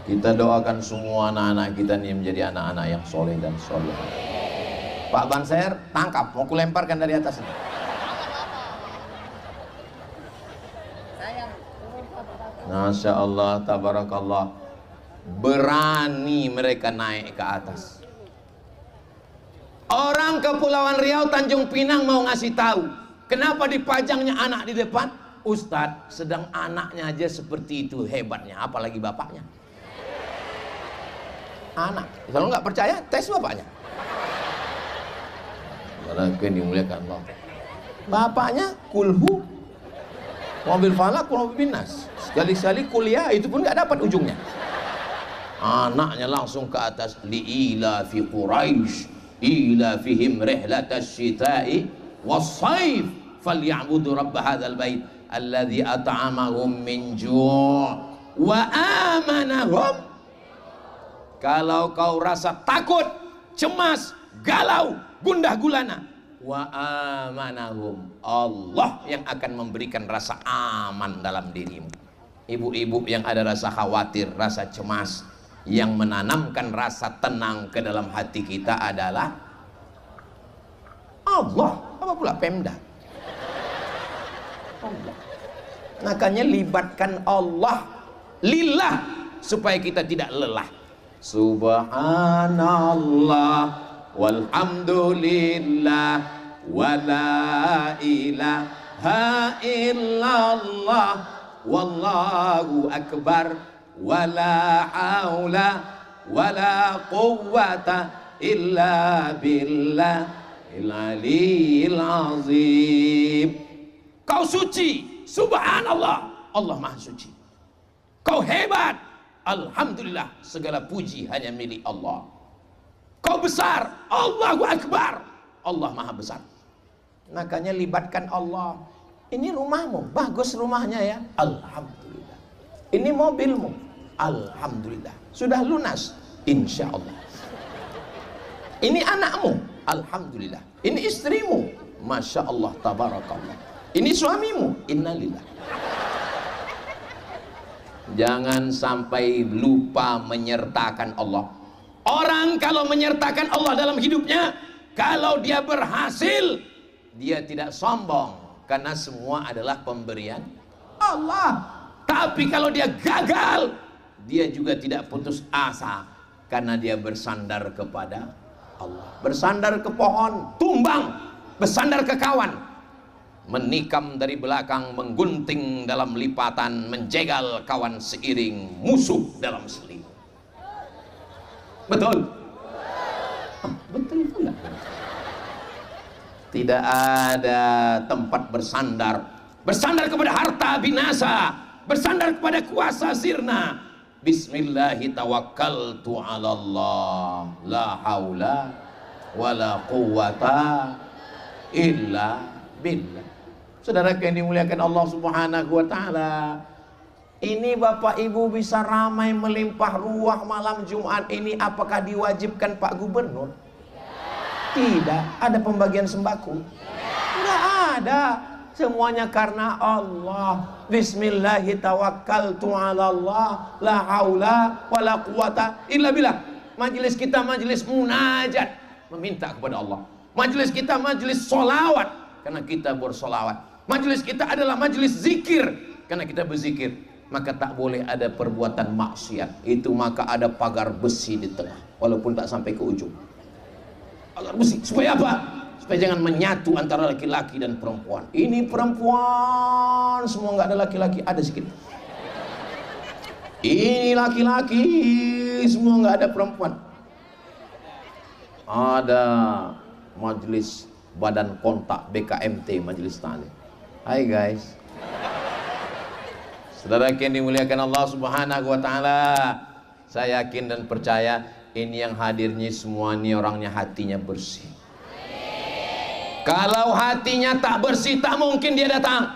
[SPEAKER 1] Kita doakan semua anak-anak kita nih menjadi anak-anak yang soleh dan soleh. Pak Banser, tangkap, mau kulemparkan dari atas ini. Masya Allah, tabarakallah. Berani mereka naik ke atas. Orang Kepulauan Riau, Tanjung Pinang mau ngasih tahu, kenapa dipajangnya anak di depan? Ustadz, sedang anaknya aja seperti itu hebatnya, apalagi bapaknya. Anak, kalau nggak percaya, tes bapaknya. Yang dimuliakan Allah. Bapaknya kulhu, mobil falak, mobil binas. Sekali-sekali kuliah itu pun nggak dapat ujungnya. Anaknya langsung ke atas. Li'ila fi Quraisy, ila fihim rihlatas syita'i was-saif, falyabudu rabb hadzal bait alladzi at'amahum min ju' wa amanahum. Kalau kau rasa takut, cemas, galau, gundah gulana, wa amanahum, Allah yang akan memberikan rasa aman dalam dirimu. Ibu-ibu yang ada rasa khawatir, rasa cemas, yang menanamkan rasa tenang ke dalam hati kita adalah Allah. Apa pula Pemda? Allah. Makanya libatkan Allah lillah supaya kita tidak lelah. Subhanallah walhamdulillah wala ilaha illallah wallahu akbar wala haula wala quwwata illa billahil aliyil azim. Kau suci, subhanallah, Allah maha suci. Kau hebat, alhamdulillah, segala puji hanya milik Allah. Kau besar, Allahu akbar, Allah maha besar. Makanya libatkan Allah. Ini rumahmu, bagus rumahnya ya, alhamdulillah. Ini mobilmu, alhamdulillah, sudah lunas, insya Allah. Ini anakmu, alhamdulillah. Ini istrimu, masya Allah, tabarakallah. Ini suamimu, innalillah. Jangan sampai lupa menyertakan Allah. Orang kalau menyertakan Allah dalam hidupnya, kalau dia berhasil, dia tidak sombong, karena semua adalah pemberian Allah. Tapi kalau dia gagal, dia juga tidak putus asa, karena dia bersandar kepada Allah. Bersandar ke pohon, tumbang. Bersandar ke kawan, menikam dari belakang, menggunting dalam lipatan, menjegal kawan seiring, musuh dalam selimut. Betul? Betul pula. Tidak ada tempat bersandar. Bersandar kepada harta binasa, bersandar kepada kuasa sirna. Bismillahi tawakkaltu ala Allah, la haula wala quwwata illa billah. Saudara yang dimuliakan Allah Subhanahu wa taala, ini Bapak Ibu bisa ramai melimpah ruah malam Jumat ini, apakah diwajibkan Pak Gubernur? Tidak. Ada pembagian sembako? Tidak ada. Semuanya karena Allah. Bismillahi tawakkaltu ala Allah, la haula wala quwata illa billah. Majelis kita majelis munajat, meminta kepada Allah. Majelis kita majelis solawat, karena kita bersolawat. Majelis kita adalah majelis zikir, karena kita berzikir. Maka tak boleh ada perbuatan maksiat. Itu maka ada pagar besi di tengah, walaupun tak sampai ke ujung. Pagar besi, supaya apa? Supaya jangan menyatu antara laki-laki dan perempuan. Ini perempuan semua, nggak ada laki-laki, ada sedikit. Ini laki-laki semua, nggak ada perempuan. Ada majelis badan kontak BKMT, majelis taklim. Hai guys. Saudara yang dimuliakan Allah Subhanahu wa taala, saya yakin dan percaya ini yang hadirnya semua ini orangnya hatinya bersih. Kalau hatinya tak bersih, tak mungkin dia datang.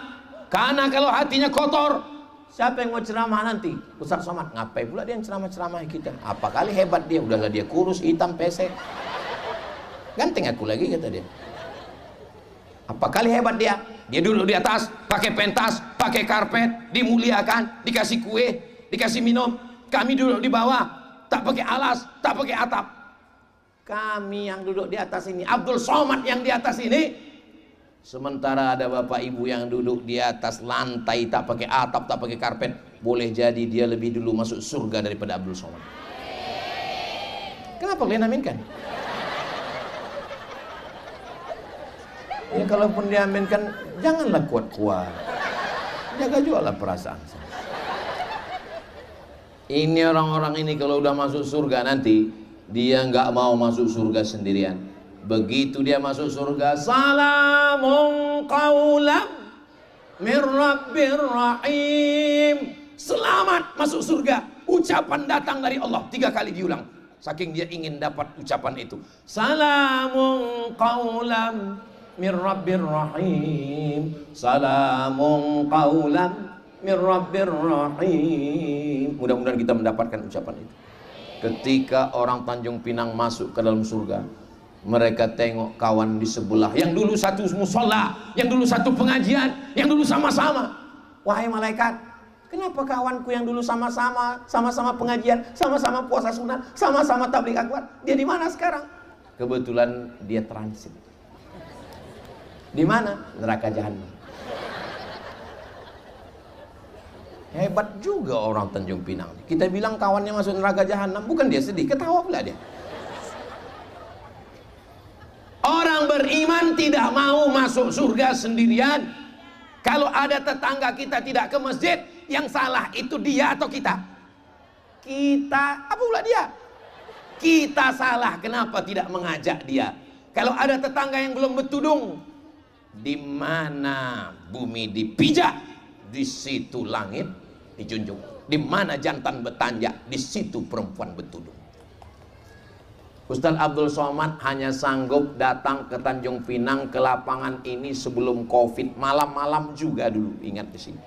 [SPEAKER 1] Karena kalau hatinya kotor, siapa yang mau ceramah nanti? Ustaz Somad, ngapain pula dia yang ceramah-ceramah kita? Apa kali hebat dia, udahlah dia kurus, hitam, pesek. Ganteng aku lagi, kata dia. Apa kali hebat dia? Dia duduk di atas, pakai pentas, pakai karpet, dimuliakan, dikasih kue, dikasih minum. Kami duduk di bawah, tak pakai alas, tak pakai atap. Kami yang duduk di atas ini, Abdul Somad yang di atas ini, sementara ada bapak ibu yang duduk di atas lantai, tak pakai atap, tak pakai karpet. Boleh jadi dia lebih dulu masuk surga daripada Abdul Somad. Kenapa kalian aminkan? Ya kalaupun diaminkan, janganlah kuat-kuat. Jaga juga lah perasaan. Ini orang-orang ini kalau udah masuk surga nanti, dia nggak mau masuk surga sendirian. Begitu dia masuk surga, salamun qaulam mir rabbir rahim. Selamat masuk surga. Ucapan datang dari Allah 3 kali diulang. Saking dia ingin dapat ucapan itu. Salamun qaulam mir rabbir rahim. Salamun qaulam mir rabbir rahim. Mudah-mudahan kita mendapatkan ucapan itu. Ketika orang Tanjung Pinang masuk ke dalam surga, mereka tengok kawan di sebelah yang dulu satu musola, yang dulu satu pengajian, yang dulu sama-sama. Wahai malaikat, kenapa kawanku yang dulu sama-sama pengajian, sama-sama puasa sunat, sama-sama tabligh akbar, dia di mana sekarang? Kebetulan dia transit. Di mana? Neraka jahanam. Hebat juga orang Tanjung Pinang. Kita bilang kawannya masuk neraka jahanam, bukan dia sedih, ketawa pula dia. Orang beriman tidak mau masuk surga sendirian. Kalau ada tetangga kita tidak ke masjid, yang salah itu dia atau kita? Kita, apa pula dia? Kita salah, kenapa tidak mengajak dia? Kalau ada tetangga yang belum bertudung, di mana bumi dipijak, di situ langit dijunjung. Di mana jantan bertanjak, di situ perempuan bertudung. Ustaz Abdul Somad hanya sanggup datang ke Tanjung Pinang, ke lapangan ini sebelum Covid, malam-malam juga dulu, ingat di sini.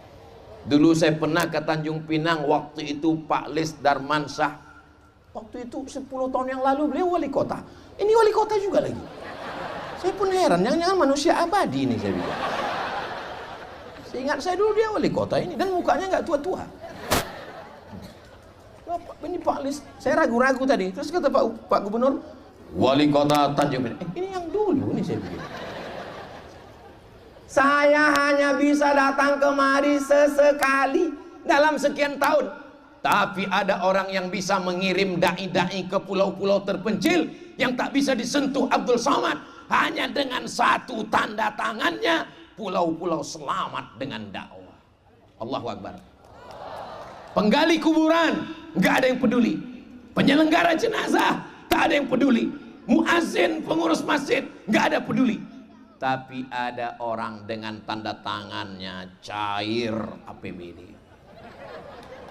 [SPEAKER 1] Dulu saya pernah ke Tanjung Pinang, waktu itu Pak Lis Darmansyah, waktu itu 10 tahun yang lalu beliau wali kota. Ini wali kota juga lagi. Saya pun heran, jangan-jangan manusia abadi ini saya bilang. Seingat saya dulu dia wali kota ini, dan mukanya nggak tua-tua. Ini Pak Lis, saya ragu-ragu tadi. Terus kata Pak Gubernur, wali kota Tanjung Pinang. Ini yang dulu nih saya bilang. Saya hanya bisa datang kemari sesekali dalam sekian tahun. Tapi ada orang yang bisa mengirim dai-dai ke pulau-pulau terpencil yang tak bisa disentuh Abdul Somad. Hanya dengan satu tanda tangannya, pulau-pulau selamat dengan dakwah. Allahu Akbar. Penggali kuburan, nggak ada yang peduli. Penyelenggara jenazah, tak ada yang peduli. Muazzin, pengurus masjid, nggak ada peduli. Tapi ada orang dengan tanda tangannya cair APBD.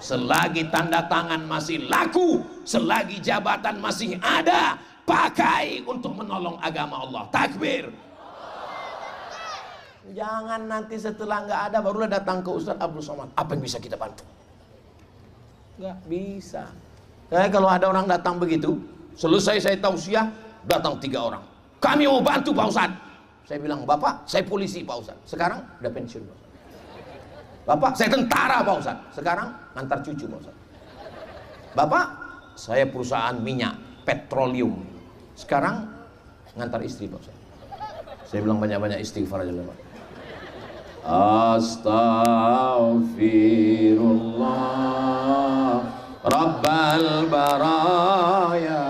[SPEAKER 1] Selagi tanda tangan masih laku, selagi jabatan masih ada, pakai untuk menolong agama Allah. Takbir. Jangan nanti setelah nggak ada barulah datang ke Ustaz Abdul Somad. Apa yang bisa kita bantu? Nggak bisa. Kalau ada orang datang begitu, selesai saya tausiah, datang 3 orang. Kami mau bantu Pak Ustaz. Saya bilang, Bapak, saya polisi Pak Ustaz. Sekarang udah pensiun Pak Ustaz. Bapak, saya tentara Pak Ustaz. Sekarang ngantar cucu Pak Ustaz. Bapak, saya perusahaan minyak, petroleum. Sekarang ngantar istri Pak Ustaz. Saya bilang banyak-banyak istighfar aja Pak. Astaghfirullah Rabbal baraya,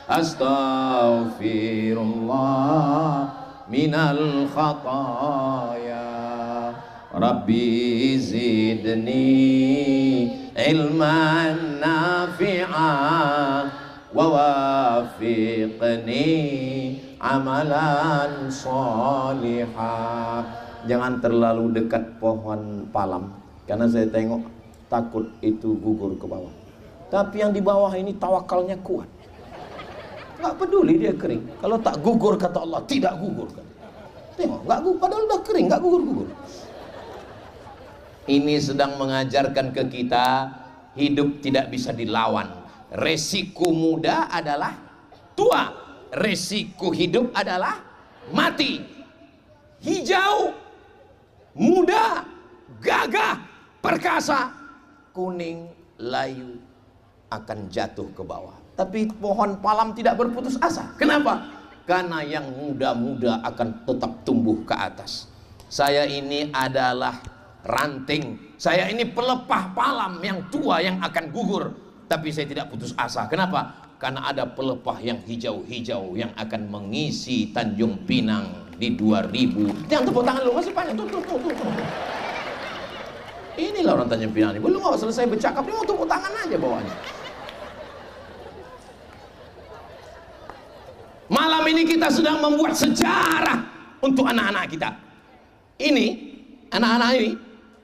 [SPEAKER 1] astaghfirullah minal khataya, Rabbi zidni ilman nafi'ah wa wafiqni amalan salihah. Jangan terlalu dekat pohon palam, karena saya tengok takut itu gugur ke bawah. Tapi yang di bawah ini tawakalnya kuat, nggak peduli dia kering. Kalau tak gugur kata Allah, tidak gugur. Tengok, nggak gugur, padahal udah kering, nggak gugur-gugur. Ini sedang mengajarkan ke kita, hidup tidak bisa dilawan. Resiko muda adalah tua, resiko hidup adalah mati. Hijau, muda, gagah, perkasa, kuning, layu, akan jatuh ke bawah. Tapi pohon palam tidak berputus asa. Kenapa? Karena yang muda-muda akan tetap tumbuh ke atas. Saya ini adalah ranting, saya ini pelepah palam yang tua yang akan gugur, tapi saya tidak putus asa. Kenapa? Karena ada pelepah yang hijau-hijau yang akan mengisi Tanjung Pinang di 2000. Jangan tepuk tangan lu, masih panjang. Tuh. Inilah orang Tanjung Pinang ini. Belum mau selesai bercakap, dia mau tepuk tangan aja bawahnya. Malam ini kita sedang membuat sejarah untuk anak-anak kita. Ini, anak-anak ini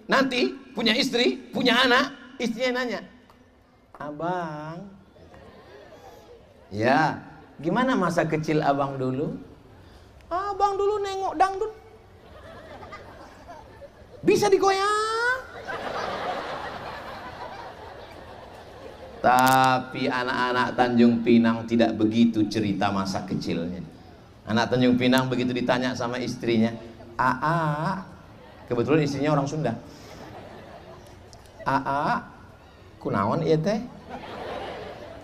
[SPEAKER 1] nanti punya istri, punya anak, istrinya nanya, abang, ya, gimana masa kecil abang dulu? Abang dulu nengok dangdut, bisa digoyang. Tapi anak-anak Tanjung Pinang tidak begitu cerita masa kecilnya. Anak Tanjung Pinang begitu ditanya sama istrinya, Aa, kebetulan istrinya orang Sunda, Aa, kunaon ieu teh?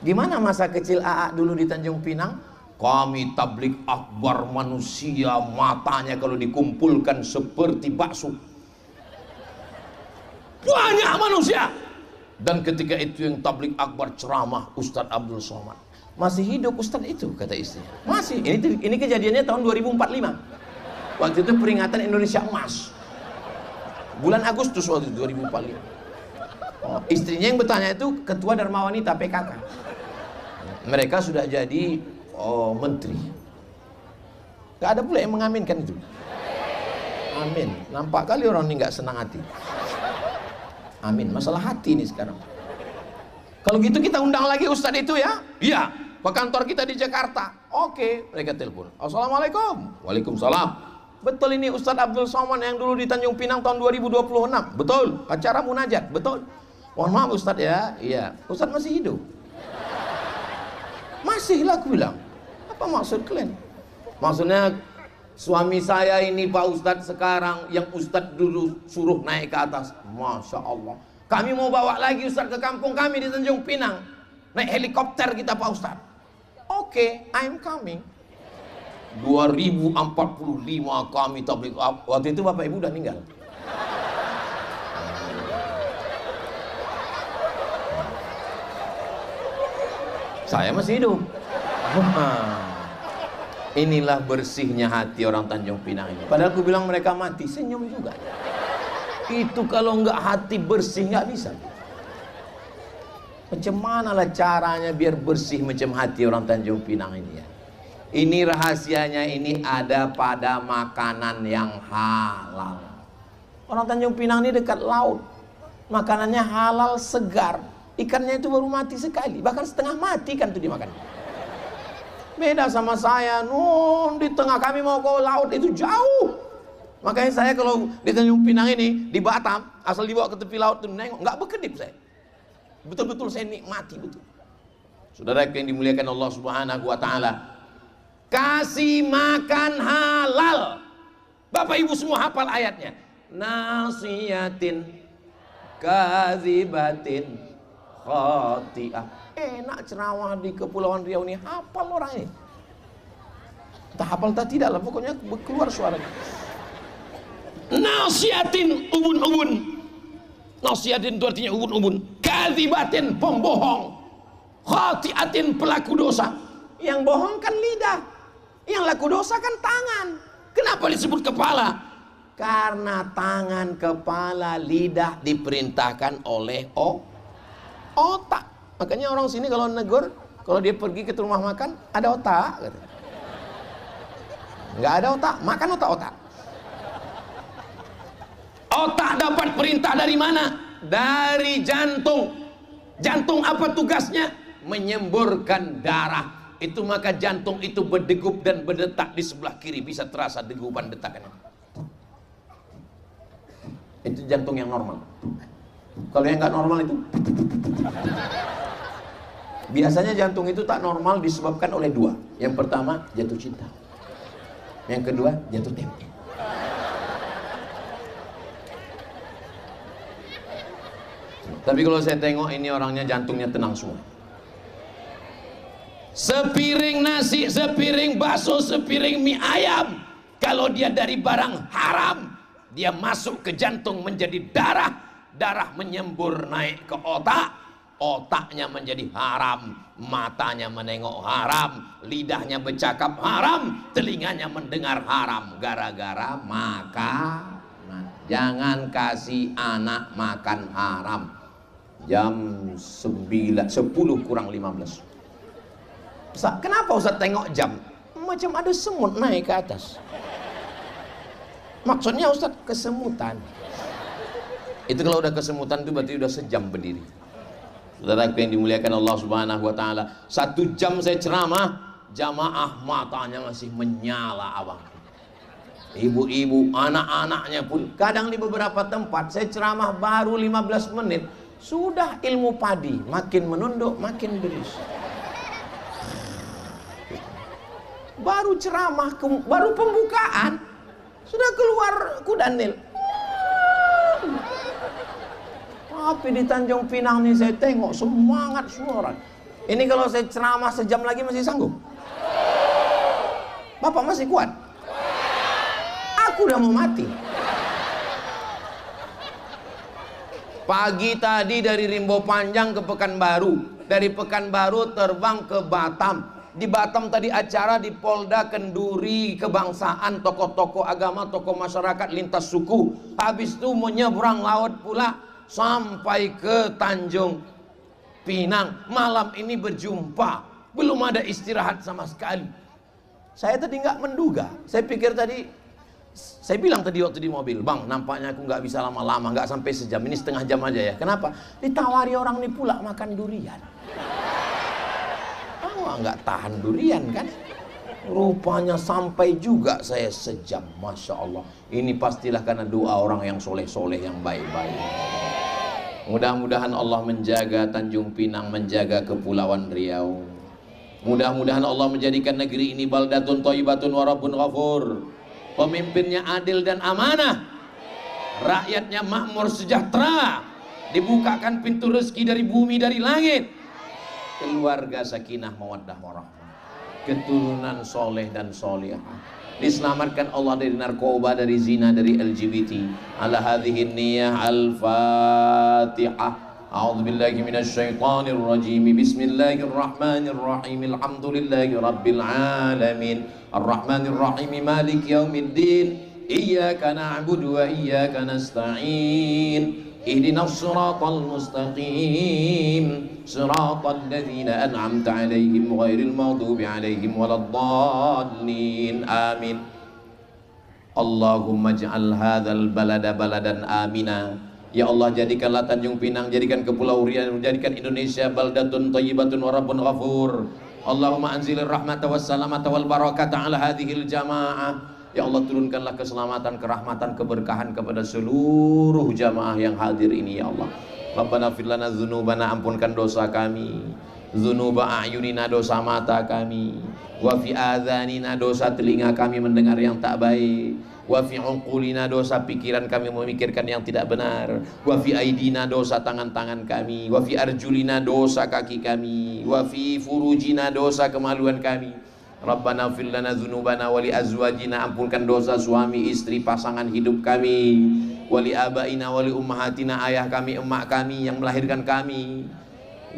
[SPEAKER 1] Gimana masa kecil Aa dulu di Tanjung Pinang? Kami tablik akbar manusia, matanya kalau dikumpulkan seperti bakso. Banyak manusia. Dan ketika itu yang tablik akbar ceramah Ustadz Abdul Somad. Masih hidup Ustadz itu, kata istrinya. Masih. Ini kejadiannya tahun 2045. Waktu itu peringatan Indonesia Emas. Bulan Agustus waktu itu 2045. Oh, istrinya yang bertanya itu ketua Dharma Wanita PKK. Mereka sudah jadi menteri. Gak ada pula yang mengaminkan itu. Amin. Nampak kali orang ini gak senang hati. Amin. Masalah hati ini sekarang. Kalau gitu kita undang lagi Ustadz itu ya. Iya. Ke kantor kita di Jakarta. Oke. Mereka telepon. Assalamualaikum. Waalaikumsalam. Betul ini Ustadz Abdul Somad yang dulu di Tanjung Pinang tahun 2026. Betul. Acara munajat. Betul. Mohon maaf Ustadz ya. Iya. Ustadz masih hidup. Masih lah aku bilang. Apa maksud kalian? Maksudnya suami saya ini Pak Ustadz sekarang yang Ustadz dulu suruh naik ke atas. Masya Allah. Kami mau bawa lagi Ustadz ke kampung kami di Tanjung Pinang. Naik helikopter kita Pak Ustadz. Oke, I'm coming. 2045 kami tablik. Waktu itu Bapak Ibu udah meninggal. Saya masih hidup. Inilah bersihnya hati orang Tanjung Pinang ini. Padahal aku bilang mereka mati, senyum juga. Itu kalau nggak hati bersih nggak bisa. Macam mana lah caranya biar bersih macam hati orang Tanjung Pinang ini ya? Ini rahasianya, ini ada pada makanan yang halal. Orang Tanjung Pinang ini dekat laut, makanannya halal, segar. Ikannya itu baru mati sekali, bahkan setengah mati kan itu dimakan. Beda sama saya, di tengah kami mau ke laut itu jauh. Makanya saya kalau di Tanjung Pinang ini, di Batam, asal dibawa ke tepi laut itu nengok, nggak berkedip saya. Betul-betul saya nikmati betul. Saudara yang dimuliakan Allah Subhanahu wa taala, kasih makan halal. Bapak Ibu semua hafal ayatnya. Nasiyatin kadzibatin khati'ah. Enak ceramah di Kepulauan Riau ini, hafal orang ini. Tak hafal tak tidak lah, pokoknya keluar suaranya. Nasihatin ubun-ubun. Nasihatin itu artinya ubun-ubun. Kadzibatin pembohong. Khati'atin pelaku dosa. Yang bohong kan lidah, yang laku dosa kan tangan. Kenapa disebut kepala? Karena tangan, kepala, lidah diperintahkan oleh otak. Makanya orang sini kalau negur, kalau dia pergi ke rumah makan, ada otak. Nggak ada otak, makan otak-otak. Otak dapat perintah dari mana? Dari jantung. Jantung apa tugasnya? Menyemburkan darah. Itu maka jantung itu berdegup dan berdetak di sebelah kiri, bisa terasa degupan detakannya. Itu jantung yang normal. Kalau yang nggak normal itu, biasanya jantung itu tak normal disebabkan oleh dua. Yang pertama jatuh cinta, yang kedua jatuh tempe. Tapi kalau saya tengok ini orangnya jantungnya tenang semua. Sepiring nasi, sepiring bakso, sepiring mie ayam, kalau dia dari barang haram, dia masuk ke jantung menjadi darah, darah menyembur naik ke otak, otaknya menjadi haram, matanya menengok haram, lidahnya bercakap haram, telinganya mendengar haram, gara-gara makan. Jangan kasih anak makan haram. Jam 10 kurang 15. Ustaz, kenapa Ustaz tengok jam? Macam ada semut naik ke atas. Maksudnya Ustaz kesemutan. Itu kalau udah kesemutan itu berarti udah sejam berdiri. Saudaraku yang dimuliakan Allah Subhanahu wa taala, 1 jam saya ceramah, jamaah matanya masih menyala abang. Ibu-ibu, anak-anaknya pun. Kadang di beberapa tempat saya ceramah baru 15 menit, sudah ilmu padi makin menunduk, makin berisik. Baru ceramah, baru pembukaan, sudah keluar kudanil. Tapi di Tanjung Pinang nih saya tengok semangat semua orang. Ini kalau saya ceramah sejam lagi masih sanggup? Bapak masih kuat? Aku udah mau mati. Pagi tadi dari Rimbo Panjang ke Pekanbaru, dari Pekanbaru terbang ke Batam. Di Batam tadi acara di Polda Kenduri, kebangsaan, tokoh-tokoh agama, tokoh masyarakat lintas suku. Habis itu menyeberang laut pula sampai ke Tanjung Pinang. Malam ini berjumpa, belum ada istirahat sama sekali. Saya tadi nggak menduga. Saya pikir tadi, saya bilang tadi waktu di mobil, bang, nampaknya aku nggak bisa lama-lama, nggak sampai sejam, ini setengah jam aja ya. Kenapa? Ditawari orang ini pula makan durian. Nggak tahan durian kan? Rupanya sampai juga saya sejam. Masya Allah. Ini pastilah karena doa orang yang soleh-soleh, yang baik-baik. Mudah-mudahan Allah menjaga Tanjung Pinang, menjaga Kepulauan Riau. Mudah-mudahan Allah menjadikan negeri ini baldatun thayyibatun wa rabbun ghafur. Pemimpinnya adil dan amanah, rakyatnya makmur sejahtera, dibukakan pintu rezeki dari bumi, dari langit, keluarga sakinah mawaddah warahmah, keturunan soleh dan solihah, diselamatkan Allah dari narkoba, dari zina, dari LGBT. Ala hadhihi niyah al-fatihah. A'udzu billahi minasy syaithanir rajim. Bismillahirrahmanirrahim. Alhamdulillahi rabbil alamin. Arrahmanir rahim. Maliki yaumiddin. Iyyaka na'budu wa iyyaka nasta'in. Ihdinas siratal mustaqim. Siratal ladzina an'amta 'alaihim ghairil maghdubi 'alaihim waladdallin. Amin. Allahumma ij'al hadzal balada baladan amina. Ya Allah, jadikanlah Tanjung Pinang, jadikan Kepulauan Riau, jadikan Indonesia baldatun thayyibatun wa rabbun ghafur. Allahumma anzilir rahmata was salamata wal barakata ala hadhil jamaah. Ya Allah, turunkanlah keselamatan, kerahmatan, keberkahan kepada seluruh jamaah yang hadir ini ya Allah. Rabbana fir lana dzunubana, ampunkan dosa kami, dzunuba a'yunina, dosa mata kami, wa fi adzanina, dosa telinga kami mendengar yang tak baik, wa fi uqulina, dosa pikiran kami memikirkan yang tidak benar, wa fi aidina, dosa tangan-tangan kami, wa fi arjulina, dosa kaki kami, wa fi furujina, dosa kemaluan kami. Rabbana fir lana dzunubana wa li azwajina, ampunkan dosa suami istri pasangan hidup kami, wa li abaina wa li ummahatina, ayah kami emak kami yang melahirkan kami,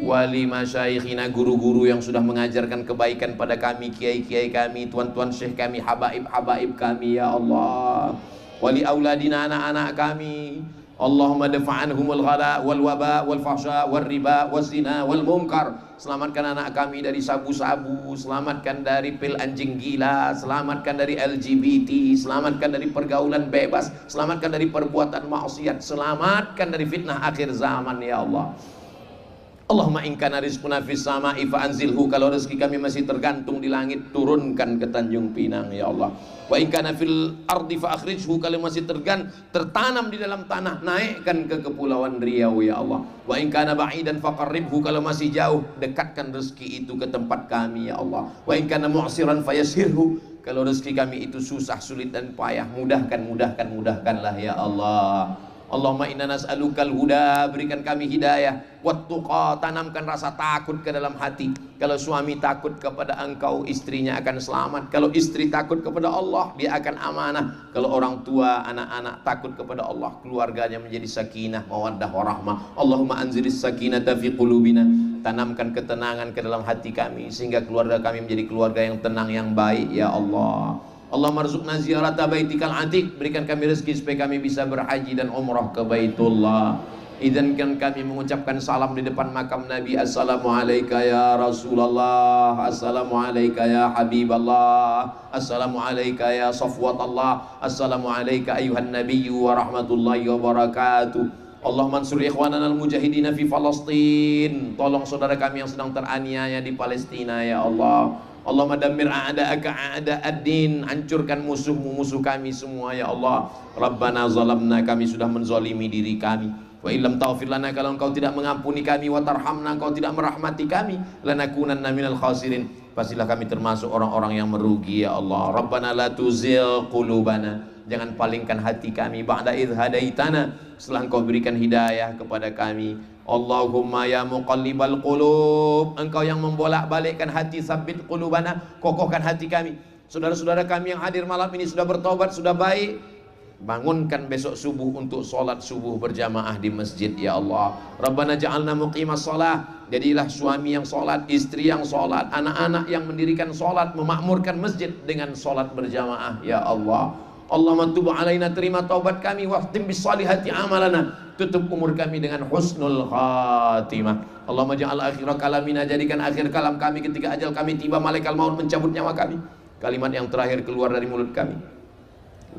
[SPEAKER 1] wali masyayikhina, guru-guru yang sudah mengajarkan kebaikan pada kami, kiai-kiai kami, tuan-tuan syekh kami, habaib-habaib kami ya Allah, wali auladina, anak-anak kami. Allahumma dafa'anhumul ghala wal waba wal fahsya wal riba wal zina wal munkar. Selamatkan anak kami dari sabu-sabu, selamatkan dari pil anjing gila, selamatkan dari LGBT, selamatkan dari pergaulan bebas, selamatkan dari perbuatan maksiat, selamatkan dari fitnah akhir zaman ya Allah. Allahumma in kana rizquna fis sama'i fa anzilhu, kalau rezeki kami masih tergantung di langit, turunkan ke Tanjung Pinang ya Allah. Wa in kana fil ardi fa akhrijhu, kalau masih tertanam di dalam tanah, naikkan ke Kepulauan Riau ya Allah. Wa in kana ba'idan fa qarribhu, kalau masih jauh, dekatkan rezeki itu ke tempat kami ya Allah. Wa in kana mu'siran fa yassirhu, kalau rezeki kami itu susah, sulit dan payah, mudahkanlah ya Allah. Allahumma inna nas'alukal huda, berikan kami hidayah, wattuqa, tanamkan rasa takut ke dalam hati. Kalau suami takut kepada engkau, istrinya akan selamat. Kalau istri takut kepada Allah, dia akan amanah. Kalau orang tua, anak-anak takut kepada Allah, keluarganya menjadi sakinah, mawaddah, warahmah. Allahumma anzilis sakinata fi qulubina, tanamkan ketenangan ke dalam hati kami sehingga keluarga kami menjadi keluarga yang tenang, yang baik ya Allah. Allahumma rzuqna ziyarata baitikal atiq, berikan kami rezeki supaya kami bisa berhaji dan umrah ke Baitullah. Izinkan kami mengucapkan salam di depan makam Nabi. Assalamualaikum ya Rasulullah, assalamualaikum ya Habiballah, assalamualaikum ya Safwatullah, assalamualaikum ayuhan nabiyyu wa rahmatullahi wa barakatuh. Allah mansur ikhwanana al-mujahidina fi Palestin, tolong saudara kami yang sedang teraniaya di Palestina ya Allah. Allahumma dammir a'da'aka a'da'ad-din, hancurkan musuh-musuh kami semua ya Allah. Rabbana zalamna, kami sudah menzalimi diri kami. Wa illam taghfir lana, kalau engkau tidak mengampuni kami, wa tarhamna, engkau tidak merahmati kami, lanakunanna minal khasirin, pastilah kami termasuk orang-orang yang merugi ya Allah. Rabbana la tuzigh qulubana, jangan palingkan hati kami ba'da idh hadaitana, setelah engkau berikan hidayah kepada kami. Allahumma ya muqallibal qulub, engkau yang membolak-balikkan hati, sabbit qulubana, kokohkan hati kami. Saudara-saudara kami yang hadir malam ini sudah bertobat, sudah baik, bangunkan besok subuh untuk sholat subuh berjamaah di masjid ya Allah. Rabbana ja'alna muqimas shalah, jadilah suami yang sholat, istri yang sholat, anak-anak yang mendirikan sholat, memakmurkan masjid dengan sholat berjamaah ya Allah. Allahumma tub alaina, terima taubat kami, wahtim bis salihati amalana, tutup umur kami dengan husnul khatimah. Allahumma ja'al akhira kalamina, jadikan akhir kalam kami ketika ajal kami tiba, malaikat maut mencabut nyawa kami, kalimat yang terakhir keluar dari mulut kami,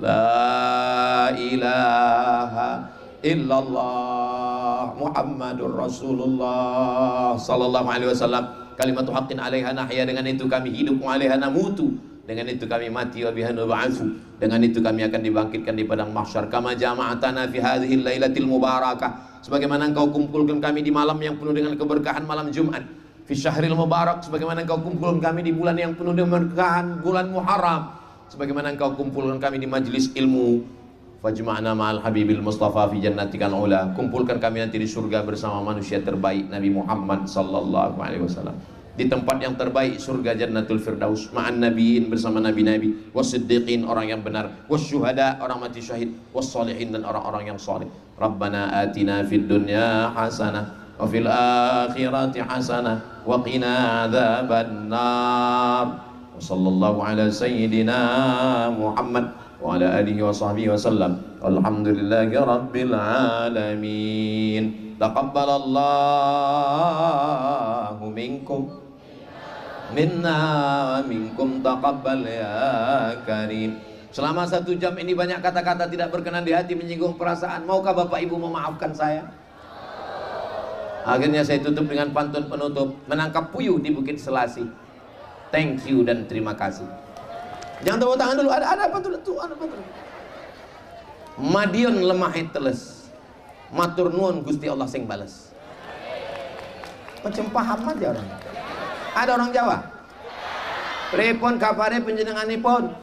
[SPEAKER 1] la ilaha illallah Muhammadur Rasulullah sallallahu alaihi wasallam, kalimatu haqqin alaiha nahya, dengan itu kami hidup, wa alaiha namutu, dengan itu kami mati, wa biha nub'atsu, dengan itu kami akan dibangkitkan di padang mahsyar. Kama jama'atana fi hadhihi lailatil mubarakah, sebagaimana engkau kumpulkan kami di malam yang penuh dengan keberkahan, malam Jumat. Fi syahril mubarak, sebagaimana engkau kumpulkan kami di bulan yang penuh dengan keberkahan, bulan Muharram. Sebagaimana engkau kumpulkan kami di majlis ilmu. Fajma'na ma'al habibil mustafa fi jannatikal ula, kumpulkan kami nanti di surga bersama manusia terbaik Nabi Muhammad sallallahu alaihi wasallam, di tempat yang terbaik, surga Jannatul Firdaus, ma'an nabiyyin, bersama nabi-nabi, wasiddiqin, orang yang benar, wasyuhada, orang mati syahid, wassalihin, dan orang-orang yang saleh. Rabbana atina fid dunya hasanah wa fil akhirati hasanah wa qina adzabannar. Wa sallallahu ala sayyidina Muhammad wa ala alihi wa sahbihi wasallam. Alhamdulillahi rabbil alamin. Taqabbalallahu minkum minna minkum taqabbal ya karim. Selama 1 jam ini banyak kata-kata tidak berkenan di hati, menyinggung perasaan. Maukah Bapak Ibu memaafkan saya? Akhirnya saya tutup dengan pantun penutup, menangkap puyuh di Bukit Selasi. Thank you dan terima kasih. Jangan tepuk tangan dulu, ada pantun itu, ada pantun. Madiun lemah teles, matur nuwun Gusti Allah sing bales. Macam paham aja orang. Ada orang Jawa? Pripun kabare panjenenganipun?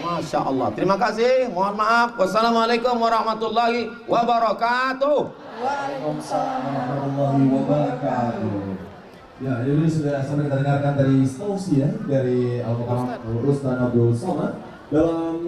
[SPEAKER 1] Masya Allah. Terima kasih. Mohon maaf. Wassalamualaikum warahmatullahi wabarakatuh.
[SPEAKER 4] Waalaikumsalam warahmatullahi wabarakatuh. Ya, ini sudah sampai kita dengarkan dari Tausiah dari Al-Mukarram Ustaz Abdul Somad dalam